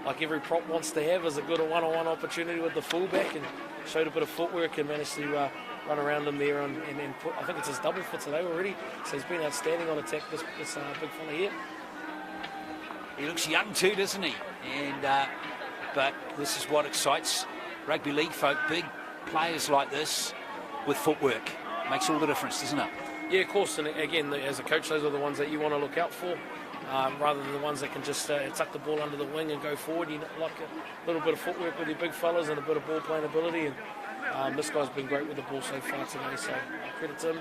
like every prop wants to have, is a good one-on-one opportunity with the fullback, and showed a bit of footwork and managed to run around him there and put, I think it's his double for today already, so he's been outstanding on attack, this big fella here. He looks young too, doesn't he? And but this is what excites rugby league folk, big players like this with footwork. Makes all the difference, doesn't it? Yeah, of course, and again, as a coach, those are the ones that you want to look out for, rather than the ones that can just tuck the ball under the wing and go forward. You like a little bit of footwork with your big fellas and a bit of ball playing ability, and this guy's been great with the ball so far today, so credit to him.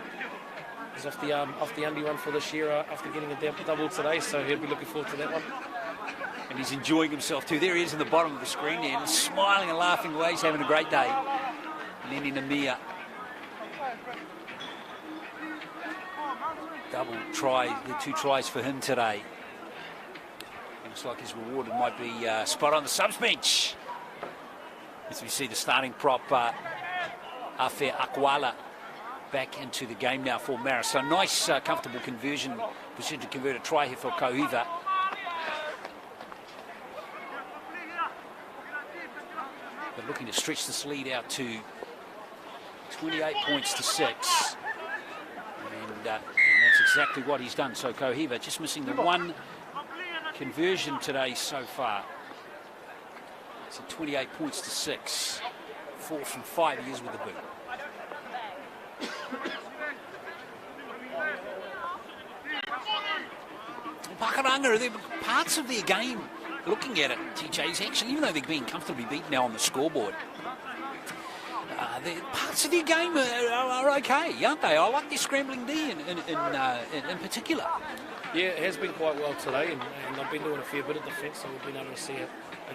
He's off the undie run for this year after getting a double today, so he'll be looking forward to that one. And he's enjoying himself too. There he is in the bottom of the screen there, and smiling and laughing away. He's having a great day. Lenny Namia. Double try, the 2 tries for him today. Looks like his reward might be spot on the subs bench. As we see the starting prop, Afe Akwala, back into the game now for Marist. So nice, comfortable conversion, position to convert a try here for Kohiva. But looking to stretch this lead out to 28 points to 6. And that's exactly what he's done. So Kohiva just missing the 1 conversion today so far. So 28 points to 6. 4 from 5 he is with the boot. Pakuranga, they're parts of their game, looking at it, TJ, is actually, even though they're being comfortably beaten now on the scoreboard, parts of their game are okay, aren't they? I like their scrambling D in particular. Yeah, it has been quite well today, and I've been doing a fair bit of defence, so we've been able to see a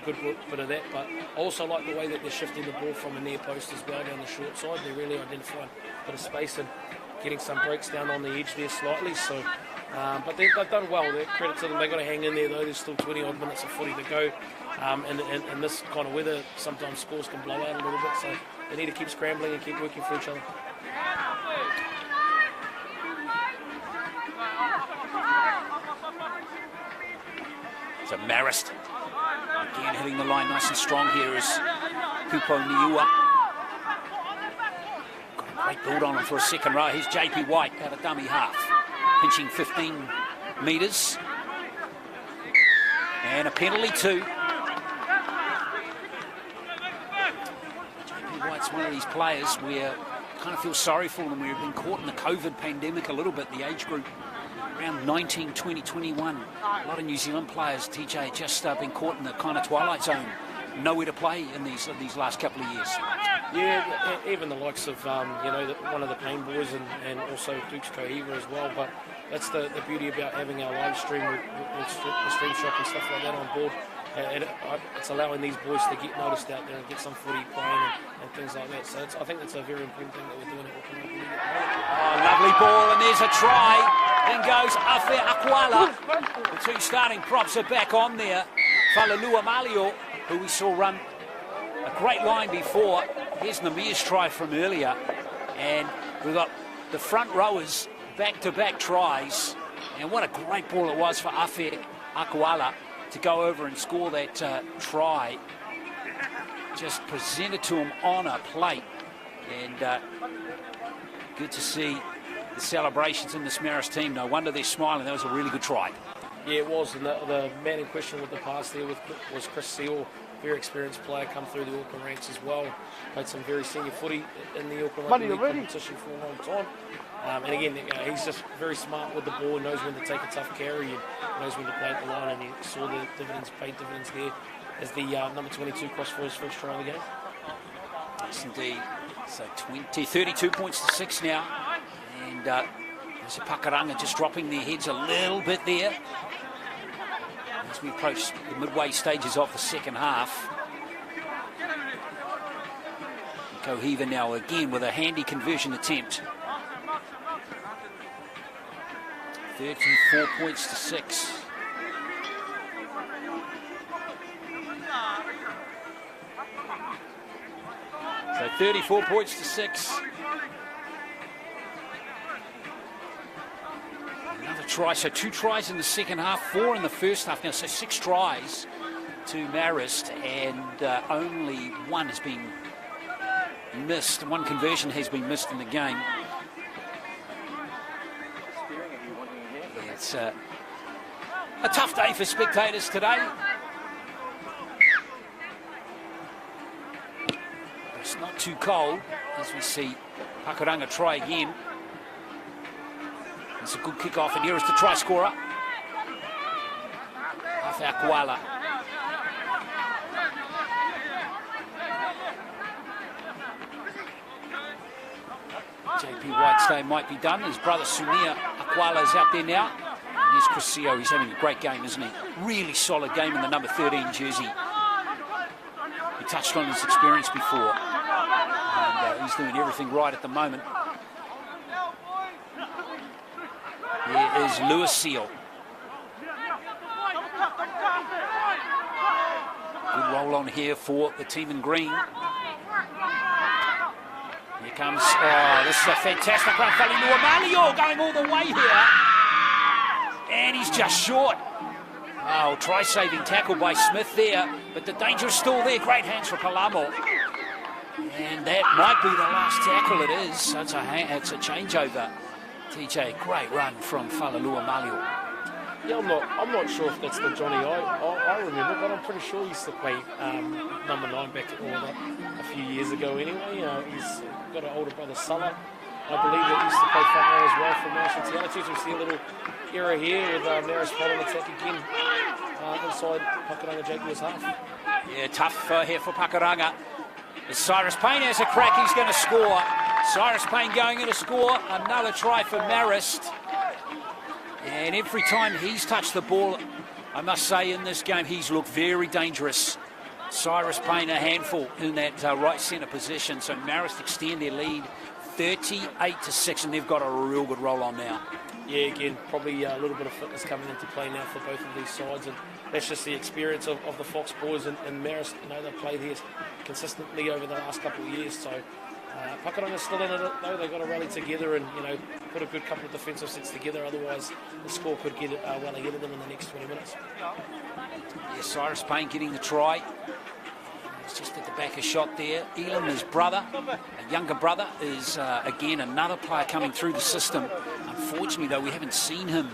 good bit of that. But I also like the way that they're shifting the ball from a near post as well down the short side. They're really identifying a bit of space and getting some breaks down on the edge there slightly. So, but they've done well. Credit to them. They've got to hang in there though. There's still 20 odd minutes of footy to go, and this kind of weather sometimes scores can blow out a little bit. So they need to keep scrambling and keep working for each other. So Marist, again hitting the line nice and strong here is Kupo Niua. Got a great build on him for a second row. Here's JP White out of dummy half, pinching 15 metres. And a penalty too. JP White's one of these players where I kind of feel sorry for them. We've been caught in the COVID pandemic a little bit, the age group. Around 19, 20, 21. A lot of New Zealand players, TJ, just been caught in the kind of twilight zone. Nowhere to play in these last couple of years. Yeah, even the likes of, one of the Pain boys and also Duke's Kohiva as well. But that's the beauty about having our live stream with the stream shop and stuff like that on board. It's allowing these boys to get noticed out there and get some footy playing and things like that. So I think that's a very important thing that we're doing at Auckland. Oh, lovely ball, and there's a try. In goes Afe Akwala. The 2 starting props are back on there. Falalua Malio, who we saw run a great line before. Here's Namia's try from earlier. And we've got the front rowers back-to-back tries. And what a great ball it was for Afe Akwala to go over and score that try. Just presented to him on a plate. And good to see the celebrations in this Marist team. No wonder they're smiling. That was a really good try. Yeah, it was. And the man in question with the pass there was Chris Seal, very experienced player, come through the Auckland ranks as well. Played some very senior footy in the Auckland Rugby League competition for a long time. And again, he's just very smart with the ball, knows when to take a tough carry and knows when to play at the line, and he saw the dividends, paid dividends there as the number 22 crossed for his first try of the game. Yes, indeed. So 32 points to 6 now. And there's a Pakuranga just dropping their heads a little bit there as we approach the midway stages of the second half. Kohiva now again with a handy conversion attempt. 34 points to 6. So 34 points to 6. Another try, so 2 tries in the second half, 4 in the first half now, so 6 tries to Marist, and only 1 has been missed. 1 conversion has been missed in the game. It's a tough day for spectators today. It's not too cold as we see Pakuranga try again. It's a good kick-off, and here is the try scorer, Afe Akwala. JP White's day might be done. His brother Sunia Akwala is out there now. And here's Chris Seo. He's having a great game, isn't he? Really solid game in the number 13 jersey. He touched on his experience before. And he's doing everything right at the moment. Here is Lewis Seal. Good roll on here for the team in green. Here comes, oh, this is a fantastic run. Falilua Malio going all the way here. And he's just short. Oh, try-saving tackle by Smith there. But the danger is still there. Great hands for Palamo. And that might be the last tackle. It is. So it's a changeover. TJ, great run from Falilua Malio. Yeah, I'm not sure if that's the Johnny I remember, but I'm pretty sure he used to play number 9 back at Orla a few years ago anyway. He's got an older brother, Sulla, I believe, that used to play front row as well for Marist Saints. We see a little error here with Marist following attack again inside Pakuranga Jaguars half. Yeah, tough here for Pakuranga. As Cyrus Payne has a crack, he's going to score. Cyrus Payne going in to score. Another try for Marist. And every time he's touched the ball, I must say in this game, he's looked very dangerous. Cyrus Payne a handful in that right centre position. So Marist extend their lead 38-6, and they've got a real good roll on now. Yeah, again, probably a little bit of fitness coming into play now for both of these sides, and that's just the experience of the Fox boys and Marist. You know, they've played here consistently over the last couple of years, so Pakaranga's still in it though. They've got to rally together and, you know, put a good couple of defensive sets together, otherwise the score could get well ahead of them in the next 20 minutes. Yeah, Cyrus Payne getting the try. It's just at the back of shot there. Elam, his brother, a younger brother, is again another player coming through the system. Unfortunately, though, we haven't seen him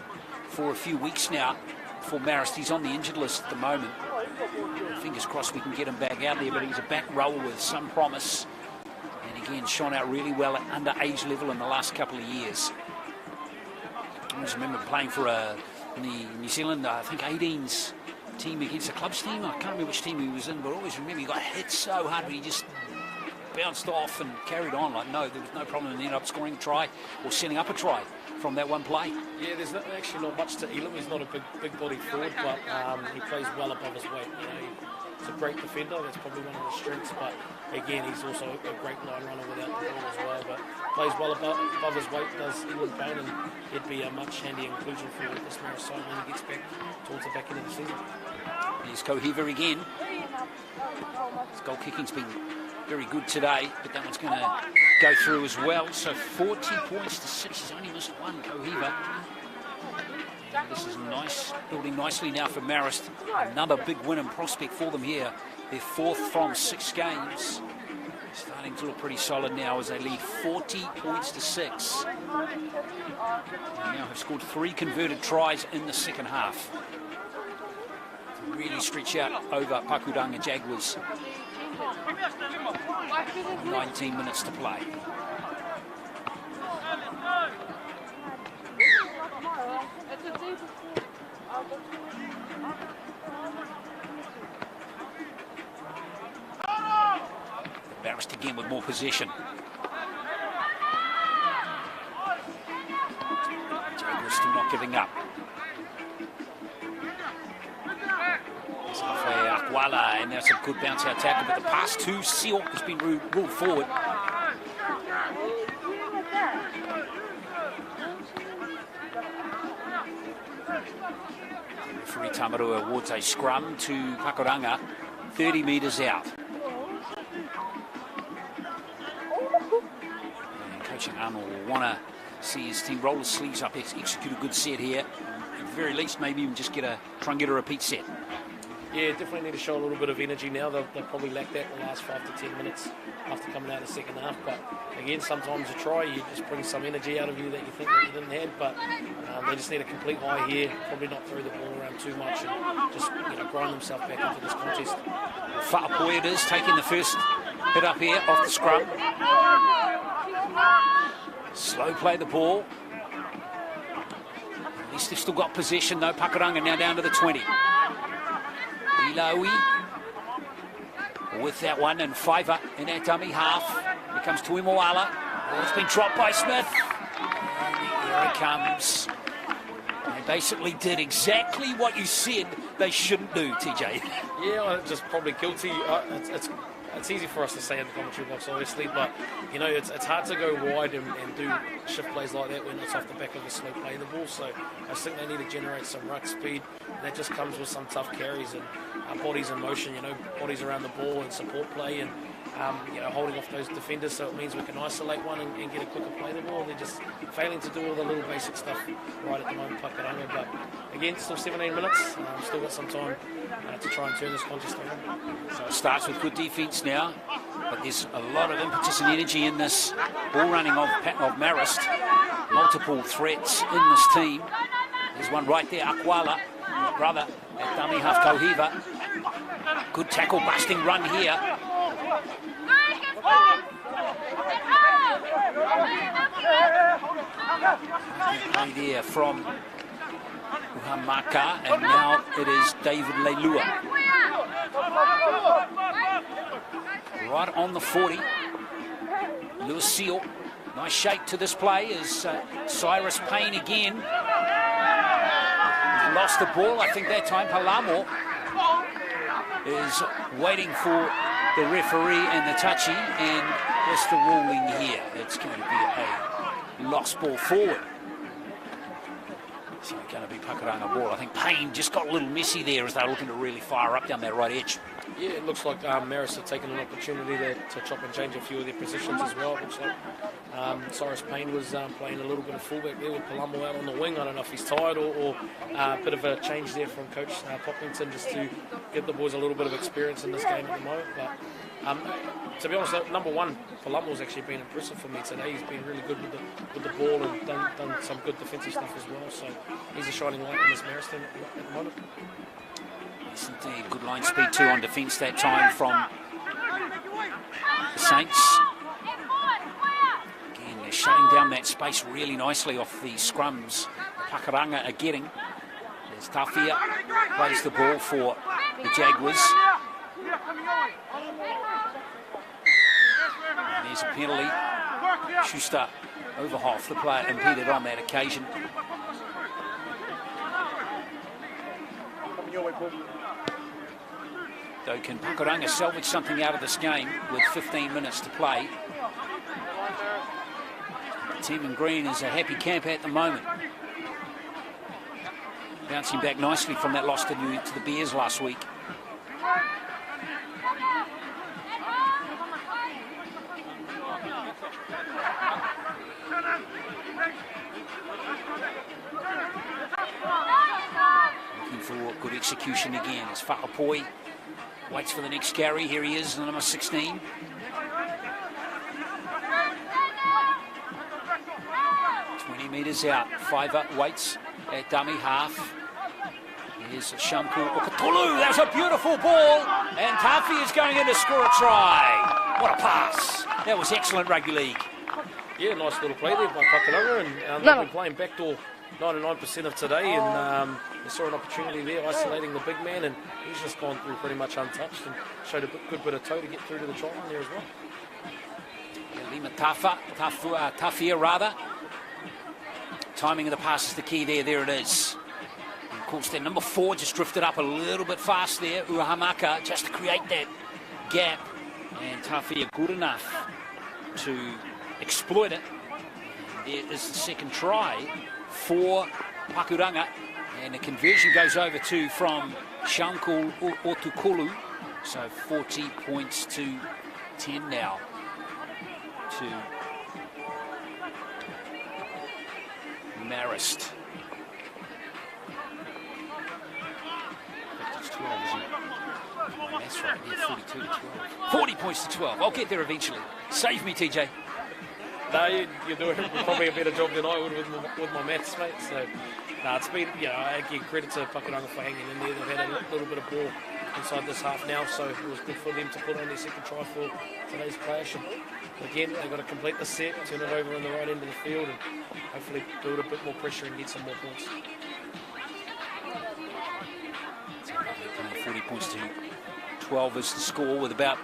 for a few weeks now for Marist. He's on the injured list at the moment. Fingers crossed we can get him back out there, but he's a back rower with some promise. And again, shone out really well at under age level in the last couple of years. I always remember playing for in the New Zealand, I think 18s team against the clubs team. I can't remember which team he was in, but I always remember he got hit so hard, but he just bounced off and carried on. Like, no, there was no problem, and ended up scoring a try or setting up a try from that one play. Yeah, there's actually not much to Elam. He's not a big body forward, but he plays well above his weight. You know, he's a great defender. That's probably one of his strengths, but again, he's also a great line runner without the ball as well, but plays well above his weight, does Elam Payne, and he'd be a much handy inclusion for this Marist side when he gets back towards the back end of the season. Here's Kohiva again. His goal kicking's been very good today, but that one's going to go through as well. So 40 points to 6. He's only missed one, Kohiva. And this is nice, building nicely now for Marist. Another big win and prospect for them here. Their 4th from 6 games. Starting to look pretty solid now as they lead 40 points to 6. They now have scored 3 converted tries in the second half. Really stretch out over Pakuranga Jaguars. 19 minutes to play. Marist again with more possession. Jaguars still not giving up. Akwala, and that's a good bounce out tackle, but the pass to Sealk has been ruled forward. Referee Tamaru awards a scrum to Pakuranga, 30 metres out. And coaching Arnold will want to see his team roll his sleeves up, execute a good set here. At the very least, maybe even just try and get a repeat set. Yeah, definitely need to show a little bit of energy now. They'll probably lack that in the last 5 to 10 minutes after coming out of the second half. But again, sometimes a try, you just bring some energy out of you that you think that you didn't have. But they just need a complete high here, probably not throw the ball around too much and just, you know, grind themselves back into this contest. Fa'apoe it is, taking the first hit up here off the scrum. Slow play the ball. At least they've still got possession though. Pakuranga now down to the 20. Ilawi with that one, and Fiver in that dummy half. Here comes Tuimoala. It's been dropped by Smith. And here it comes. They basically did exactly what you said they shouldn't do, TJ. Yeah, just probably guilty. It's easy for us to say in the commentary box, obviously, but you know it's hard to go wide and do shift plays like that when it's off the back of a slow play the ball. So I just think they need to generate some ruck speed. That just comes with some tough carries and bodies in motion. You know, bodies around the ball and support play and you know, holding off those defenders. So it means we can isolate one and get a quicker play the ball. They're just failing to do all the little basic stuff right at the moment, Pakuranga. But again, still 17 minutes. Still got some time to try and turn this contest around. So it starts with good defence now, but there's a lot of impetus and energy in this ball running of Marist. Multiple threats in this team. There's one right there, Akwala, his brother, at dummy half Kauhiva. Good tackle busting run here. Play there from Uhamaka, and now it is David Leilua. Right on the 40. Lewis Seal. Nice shape to this play is Cyrus Payne again. He's lost the ball. I think that time Palamo is waiting for the referee and the touchy, and just the ruling here. It's going to be a lost ball forward. So it's going to be Pakuranga ball. I think Payne just got a little messy there as they're looking to really fire up down that right edge. Yeah, it looks like Marist have taken an opportunity there to chop and change a few of their positions as well. It looks like Cyrus Payne was playing a little bit of fullback there with Palamo out on the wing. I don't know if he's tired or a bit of a change there from Coach Pocklington just to give the boys a little bit of experience in this game at the moment. But to be honest, number one, Palamo's actually been impressive for me today. He's been really good with the ball and done some good defensive stuff as well. So he's a shining light in this Marist team at the moment. Yes, indeed. Good line speed too on defence that time from the Saints. Again, they're shutting down that space really nicely off the scrums Pakuranga are getting. There's Tafia, plays the ball for the Jaguars. And there's a penalty. Schuster over half the player impeded on that occasion. Though can Pakuranga salvage something out of this game with 15 minutes to play? The team in green is a happy camp at the moment. Bouncing back nicely from that loss to the Bears last week. Looking for good execution again. It's Whakapoi. Waits for the next carry. Here he is, number 16. Metres out. Fiver waits at dummy half. Here's Shamku Okatulu. That's a beautiful ball. And Tafi is going in to score a try. What a pass. That was excellent rugby league. Yeah, nice little play there by Pakuranga. And they've been playing backdoor 99% of today. And they saw an opportunity there, isolating the big man. And he's just gone through pretty much untouched and showed a good bit of toe to get through to the try line there as well. Lima Tafia rather. Timing of the pass is the key there. There it is. And of course, that number 4 just drifted up a little bit fast there. Uhamaka just to create that gap. And Tafia good enough to exploit it. And there is the second try for Pakuranga. And the conversion goes over from Shankul Otukolu. So 40 points to 10 now. To Marist. It's 12, isn't it? That's right, yeah, 42 to 12. 40 points to 12. I'll get there eventually. Save me, TJ. No, you're doing probably a better job than I would with my maths, mate. So, no, it's been, I give credit to Pakuranga for hanging in there. They've had a little bit of ball inside this half now, so it was good for them to put on their second try for today's clash. And again, they've got to complete the set, turn it over on the right end of the field, and hopefully build a bit more pressure and get some more points. 40 points to 12 is the score with about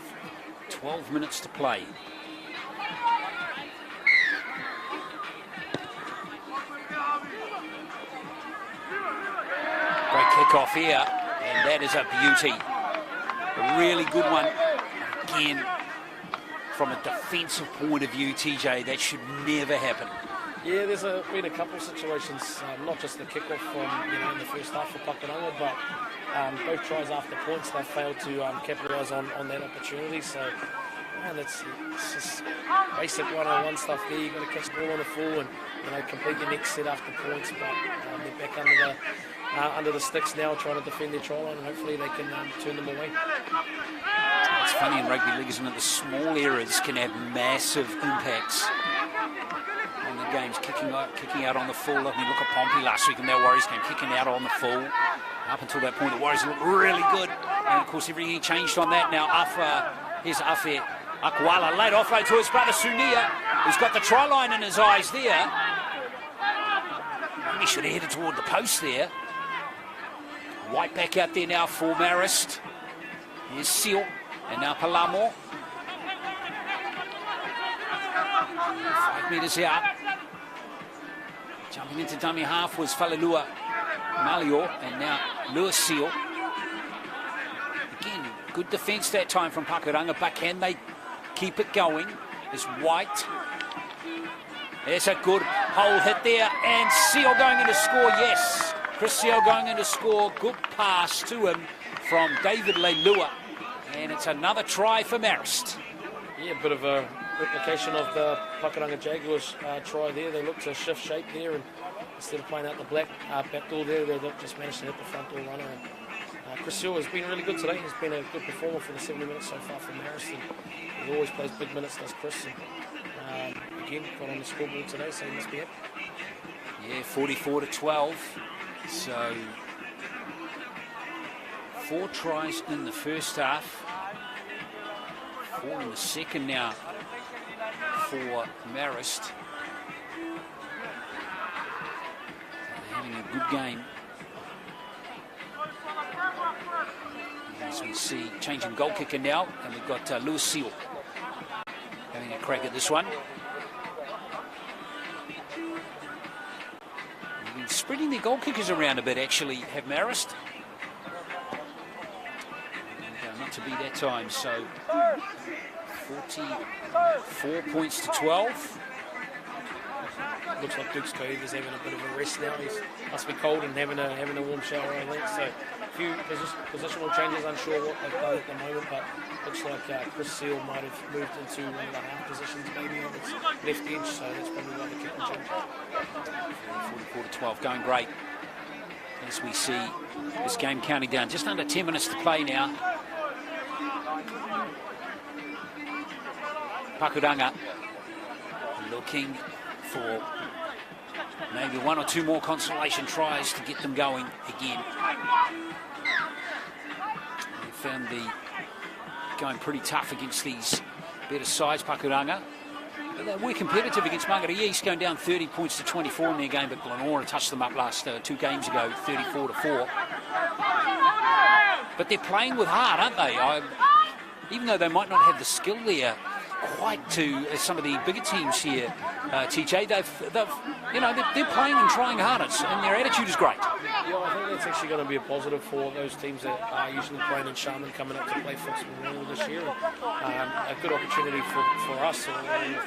12 minutes to play. kickoff here, and that is a beauty. A really good one. Again, from a defensive point of view, TJ, that should never happen. Yeah, there's been a couple of situations, not just the kickoff from in the first half for Pakuranga, but both tries after points they've failed to capitalise on that opportunity. So, man, it's just basic one-on-one stuff there. You've got to catch the ball on the full and complete your next set after points. But they're back under the sticks now, trying to defend their try line, and hopefully they can turn them away. It's funny in rugby league, isn't it? The small errors can have massive impacts on the games. Kicking out on the full. I mean, look at Pompey last week in their Warriors game, kicking out on the full. Up until that point, the Warriors looked really good. And of course, everything changed on that. Now, here's Afe Akwala, late offload to his brother Sunia, who's got the try line in his eyes there. He should have headed toward the post there. White back out there now for Marist. Here's Seal, and now Palamo. 5 metres out. Jumping into dummy half was Falelua Malio, and now Lewis Seal. Again, good defence that time from Pakuranga, but can they keep it going? There's White. There's a good hole hit there, and Seal going in to score, yes. Chris Seal going in to score, good pass to him from David Leilua, and it's another try for Marist. Yeah, a bit of a replication of the Pakuranga Jaguars try there. They looked to shift shape there, and instead of playing out the back door there, they just managed to hit the front door runner. And Chris Seal has been really good today. He's been a good performer for the 70 minutes so far for Marist, and he always plays big minutes, does Chris. And, again, got on the scoreboard today, so he must be happy. Yeah, 44-12. So 4 tries in the first half, 4 in the second now for Marist. They're having a good game. As we see, changing goal kicker now, and we've got Lewis Seal having a crack at this one. They've been spreading their goal kickers around a bit, actually, have Marist. Not to be that time, so 44 points to 12. Looks like Duke's Cove is having a bit of a rest now. He must be cold and having a warm shower, I think. So a few positional changes, unsure what they've done at the moment, but looks like Chris Seal might have moved into one of the half positions maybe on its left edge, so that's probably why the kicking change. 44 to 12, going great. As we see this game counting down, just under 10 minutes to play now. Pakuranga looking for maybe 1 or 2 more consolation tries to get them going again. They found going pretty tough against these better sides, Pakuranga. But they were competitive against Mangere East, going down 30 points to 24 in their game, but Glenora touched them up last 2 games ago, 34 to 4. But they're playing with heart, aren't they? Even though they might not have the skill there quite to some of the bigger teams here, TJ, they're playing and trying hard, and their attitude is great. Yeah, I think that's actually going to be a positive for those teams that are usually playing in Sharman coming up to play Fox Memorial this year. A good opportunity for us or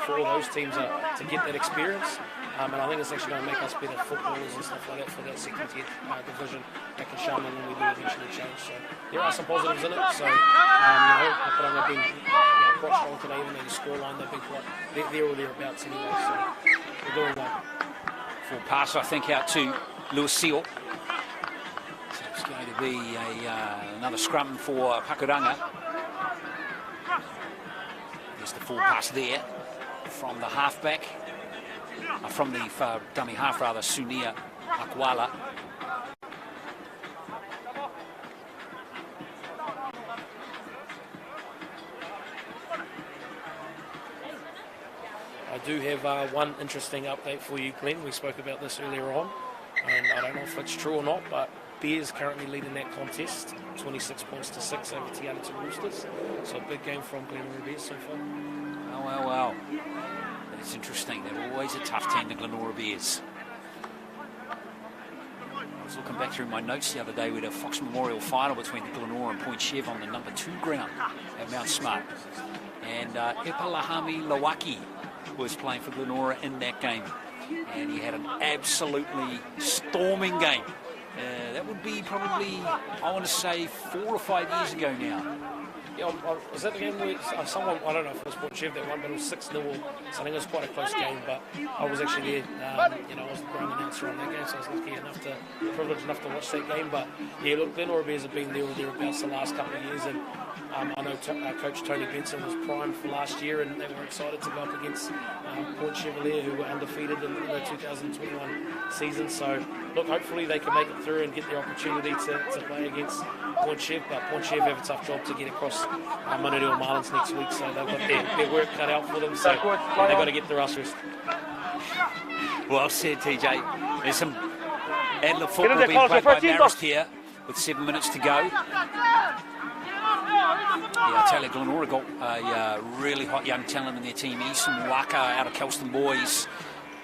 for all those teams to get that experience. And I think it's actually going to make us better footballers and stuff like that for that second tier division back in Sharman when we do eventually change. So there are some positives in it. So Pakuranga have been quite strong today, even though the scoreline they've been quite there or thereabouts anyway. So we're doing well. Full pass, I think, out to Lewis Seal. So it's going to be another scrum for Pakuranga. There's the full pass there from the halfback. From the dummy half, rather, Sunia Akwala. I do have one interesting update for you, Glenn. We spoke about this earlier on, and I don't know if it's true or not, but Bears currently leading that contest, 26 points to 6 over Te Anatu Roosters. So a big game from Glenora Bears so far. Well. It's interesting. They're always a tough team, the Glenora Bears. was looking back through my notes the other day. We had a Fox Memorial final between the Glenora and Point Chev on the number 2 ground at Mount Smart. And Ipalahami Lawaki was playing for Glenora in that game. And he had an absolutely storming game. That would be probably, I want to say, 4 or 5 years ago now. Yeah, was that the game where someone, I don't know if it was Port Chev that won, but it was 6-0, so I think it was quite a close game, but I was actually there, I was the ground announcer on that game, so I was privileged enough to watch that game, but yeah, look, Glenora Bears have been there or thereabouts the last couple of years, and I know Coach Tony Benson was primed for last year, and they were excited to go up against Port Chevalier, who were undefeated in the 2021 season, so look, hopefully they can make it through and get the opportunity to play against Port Chev, but Port Chev have a tough job to get across Manureo Marlins next week, so they've got their work cut out for them, so they've got to get through us first. Well said, TJ. There's some Adler football being played by Marist here with 7 minutes to go. Yeah, I tell you, Glenora got a really hot young talent in their team, Eason Waka out of Kelston Boys,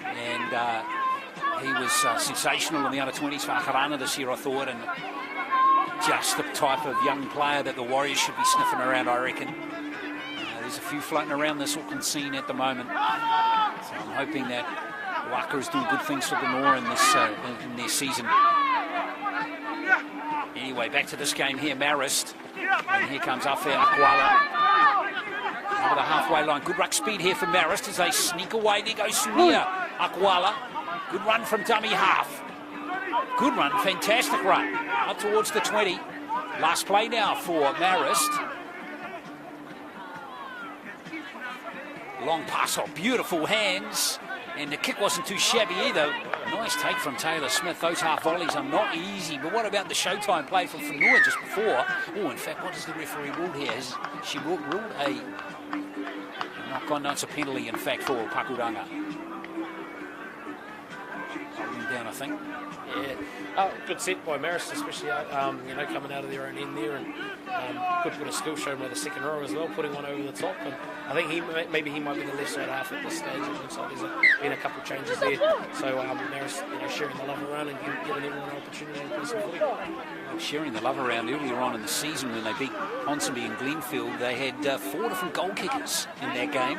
and he was sensational in the under-20s for Akarana this year, I thought, and just the type of young player that the Warriors should be sniffing around, I reckon. There's a few floating around this Auckland scene at the moment, so I'm hoping that Waka is doing good things for Glenora in this in their season. Anyway, back to this game here, Marist. And here comes Afe Akwala over the halfway line. Good ruck speed here for Marist as they sneak away. There goes Sunia Akwala. Good run from dummy half. Good run, fantastic run. Up towards the 20. Last play now for Marist. Long pass off, beautiful hands. And the kick wasn't too shabby either. Nice take from Taylor Smith. Those half volleys are not easy. But what about the showtime play from Whanua just before? Oh, in fact, what does the referee rule here? She ruled a knock-on. No, it's a penalty, in fact, for Pakuranga. Holding down, I think. Yeah, good set by Marist, especially coming out of their own end there, and good bit of skill shown by the second row as well, putting one over the top. And I think maybe he might be the left side half at this stage. It looks like there's been a couple of changes there. So Marist, sharing the love around and giving everyone an opportunity to play some footy. Sharing the love around earlier on in the season when they beat Ponsonby and Glenfield, they had 4 different goal kickers in that game,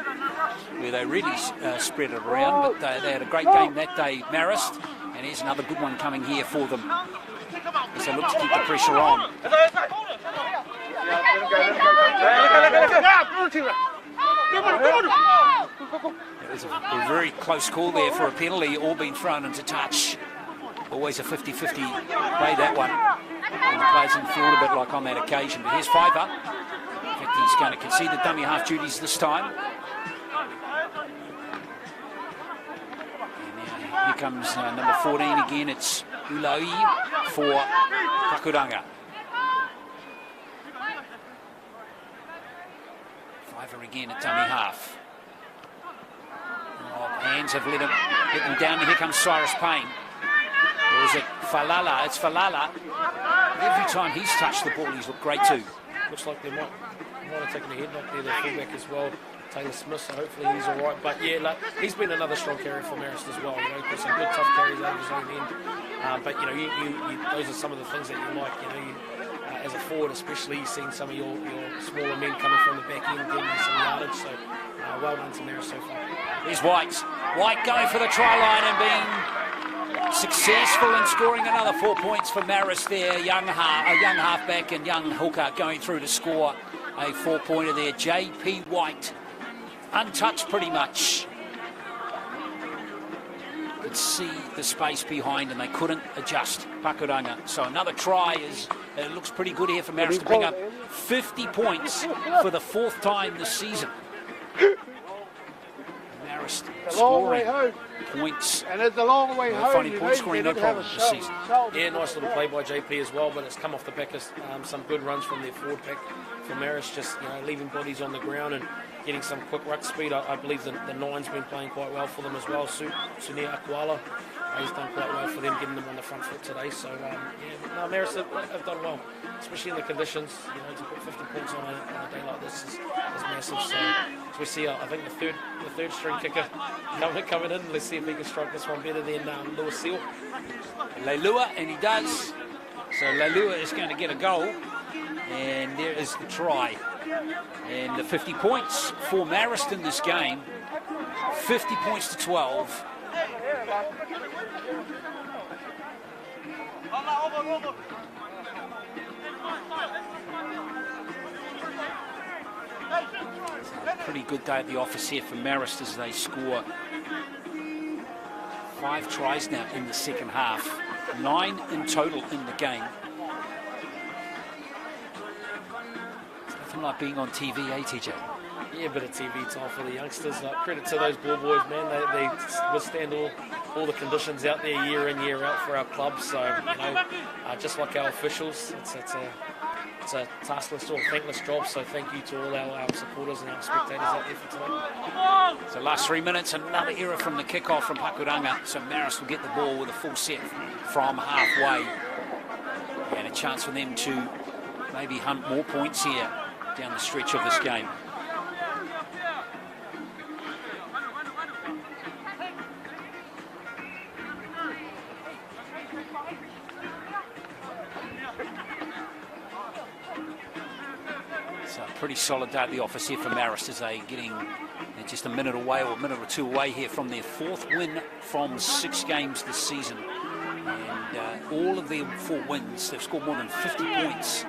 where they really spread it around. But they had a great game that day, Marist. And here's another good one coming here for them as they look to keep the pressure on. It was a very close call there for a penalty, all being thrown into touch. Always a 50-50 play, that one. And the players in the field a bit like on that occasion. But here's Fiver. In fact, he's going to concede the dummy half duties this time. Here comes number 14 again. It's Uloi for Pakuranga. Fiver again at dummy half. Oh, hands have let them down. And here comes Cyrus Payne. Or is it Falala? It's Falala. Every time he's touched the ball, he's looked great too. Looks like they might have taken a head knock there, the fullback as well. Taylor Smith, so hopefully he's all right. But yeah, he's been another strong carrier for Marist as well. Got some good tough carries out of his own end. But those are some of the things that you like. As a forward, especially, you've seen some of your smaller men coming from the back end, getting some yardage. So well done to Marist so far. Here's White. White going for the try line and being successful in scoring another 4 points for Marist there. A young halfback and young hooker going through to score a 4-pointer there. J.P. White. Untouched pretty much. Could see the space behind and they couldn't adjust. Pakuranga. So another try it looks pretty good here for Marist to bring up 50 points for the 4th time this season. Marist scoring points. And it's a long way home. Finding point scoring no problem this season. Yeah, nice little play by JP as well, but it's come off the back of some good runs from their forward pack for Marist, just leaving bodies on the ground and getting some quick ruck speed. I believe the nine's been playing quite well for them as well. Sunia Akwala, he's done quite well for them, getting them on the front foot today. So, Marist have done well, especially in the conditions. To put 50 points on a day like this is massive. So we see, I think, the third string kicker coming in. Let's see if he can strike this one better than Lewis Seal. Leilua, and he does. So Leilua is going to get a goal, and there is the try. And the 50 points for Marist in this game, 50 points to 12. Pretty good day at the office here for Marist as they score 5 tries now in the second half, 9 in total in the game. It's nothing like being on TV, TJ? Yeah, a bit of TV time for the youngsters. Credit to those ball boys, man. They withstand all the conditions out there year in, year out for our club. So, just like our officials, it's a taskless or thankless job. So thank you to all our supporters and our spectators out there for today. So last 3 minutes, another error from the kickoff from Pakuranga. So Marist will get the ball with a full set from halfway. And a chance for them to maybe hunt more points here down the stretch of this game. So pretty solid day at the office here for Marist as they're getting just a minute away or a minute or two away here from their 4th win from 6 games this season. And all of their 4 wins, they've scored more than 50 points.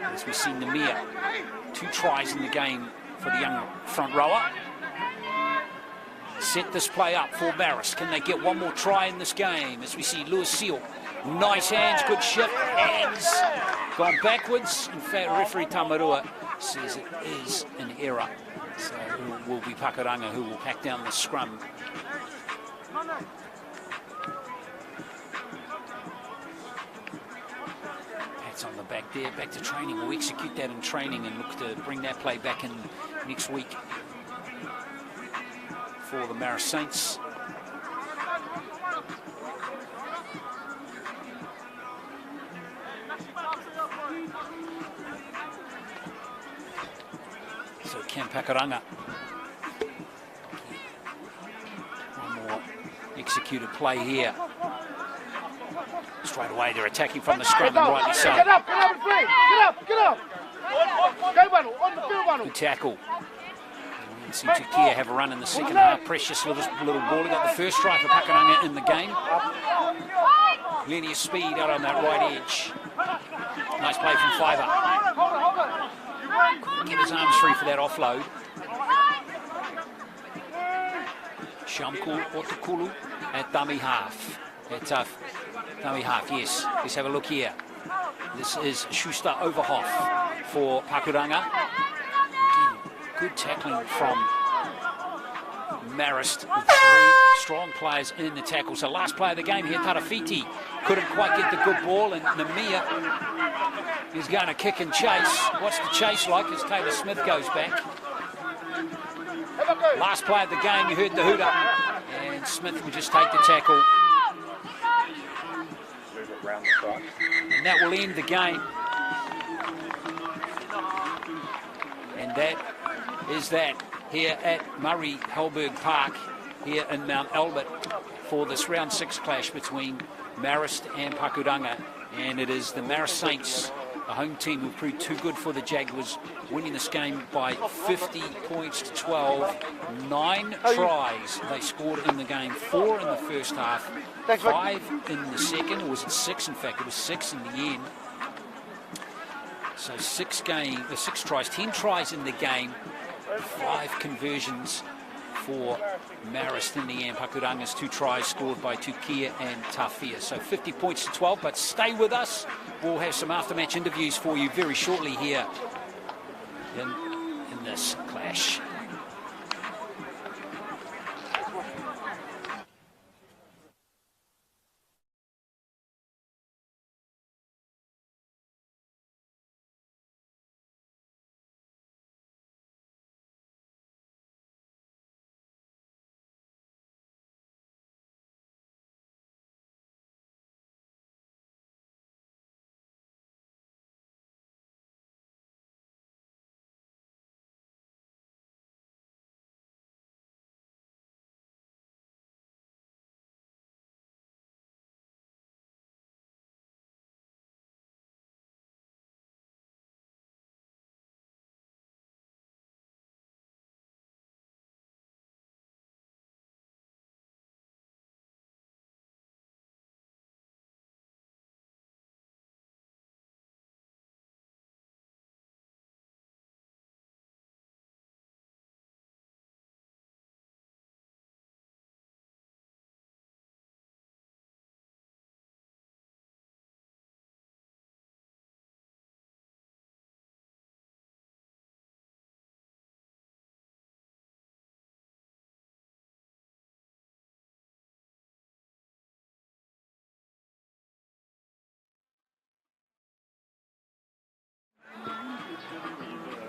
As we see Namia, 2 tries in the game for the young front rower. Set this play up for Marist. Can they get one more try in this game? As we see Lewis Seal, nice hands, good shift, hands gone backwards. In fact, referee Tamarua says it is an error. So it will be Pakuranga who will pack down the scrum. Pat's on the back there, back to training. We'll execute that in training and look to bring that play back in next week for the Marist Saints. So Ken Pakuranga. One more executed play here. Straight away they're attacking from the scrum, and rightly so. Get up and play! Get up! On the field, good tackle. You see Tukia have a run in the second half. Precious little ball. He got the first try for Pakuranga in the game. Plenty of speed out on that right edge. Nice play from Fiver. Couldn't get his arms free for that offload. Shamkul Otukulu at dummy half. Dummy half, yes. Let's have a look here. This is Schuster Overhoff for Pakuranga. Good tackling from Marist with 3 strong players in the tackle. So last play of the game here, Tarafiti couldn't quite get the good ball, and Namia is going to kick and chase. What's the chase like as Taylor Smith goes back? Last play of the game, you heard the hooter, and Smith will just take the tackle. And that will end the game. And that is that here at Murray Halberg Park here in Mount Albert for this round 6 clash between Marist and Pakuranga. And it is the Marist Saints, the home team, who proved too good for the Jaguars, winning this game by 50 points to 12. 9 tries they scored in the game, 4 in the first half, 5 in the second, or was it 6? In fact, it was 6 in the end. So 6 tries, 10 tries in the game, 5 conversions for Marist in the end. Pakuranga's 2 tries scored by Tukia and Tafia. So 50 points to 12, but stay with us. We'll have some after-match interviews for you very shortly here in this clash.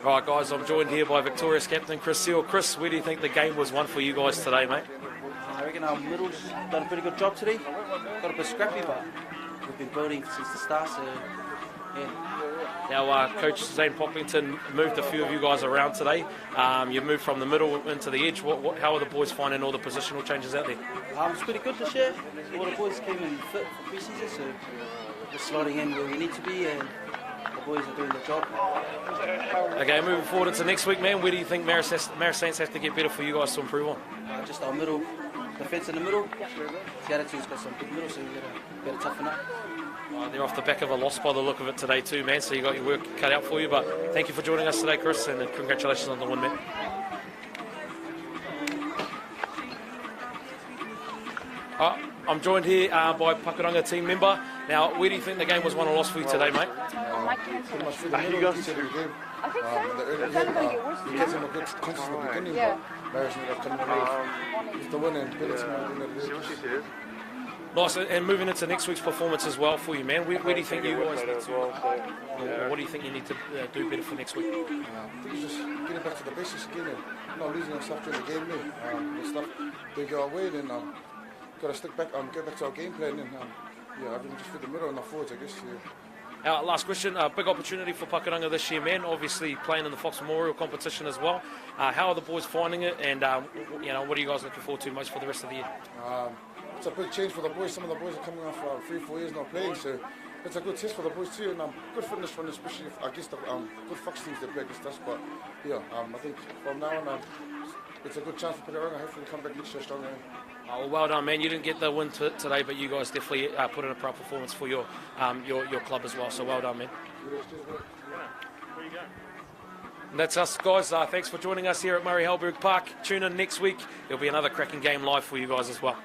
Right, guys, I'm joined here by Victoria's captain Chris Seal. Chris, where do you think the game was won for you guys today, mate? I reckon our middle's done a pretty good job today. Got a bit scrappy, but we've been building since the start, so yeah. Now, Coach Zane Pocklington moved a few of you guys around today. You moved from the middle into the edge. How are the boys finding all the positional changes out there? It's pretty good this year. All the boys came in fit for pre-season, so we're slotting in where we need to be, and the boys are doing their job. Okay, moving forward into next week, man, where do you think Marist Saints have to get better for you guys to improve on? Just our middle, defence in the middle. Seattle's got some big middle, so we've got to toughen up. They're off the back of a loss by the look of it today too, man, so you got your work cut out for you, but thank you for joining us today, Chris, and congratulations on the win, man. I'm joined here by Pakuranga team member. Now, where do you think the game was won or lost for you today, mate? Pretty much through the middle of the game. I think so. The early game, he gets him a good conscious in the beginning, but Marist ended up coming away with the win and ability to Nice, and moving into next week's performance as well for you, man. Where do you think you guys need to, what do you think you need to do better for next week? I think it's just getting back to the basics again and not losing our stuff during the game. The stuff they go away, then got to stick back, get back to our game plan, and everything just fit the middle and our forwards, I guess. Yeah. Last question, big opportunity for Pakuranga this year, man. Obviously playing in the Fox Memorial competition as well. How are the boys finding it, and what are you guys looking forward to most for the rest of the year? It's a big change for the boys. Some of the boys are coming off 3-4 years not playing, so it's a good test for the boys too, and good fitness run, especially against the good Fox teams that play against us. But I think from now on, it's a good chance for Pakuranga. Hopefully, come back next year stronger. Well done, man. You didn't get the win today, but you guys definitely put in a proud performance for your club as well. So well done, man. And that's us, guys. Thanks for joining us here at Murray Halberg Park. Tune in next week. There'll be another cracking game live for you guys as well.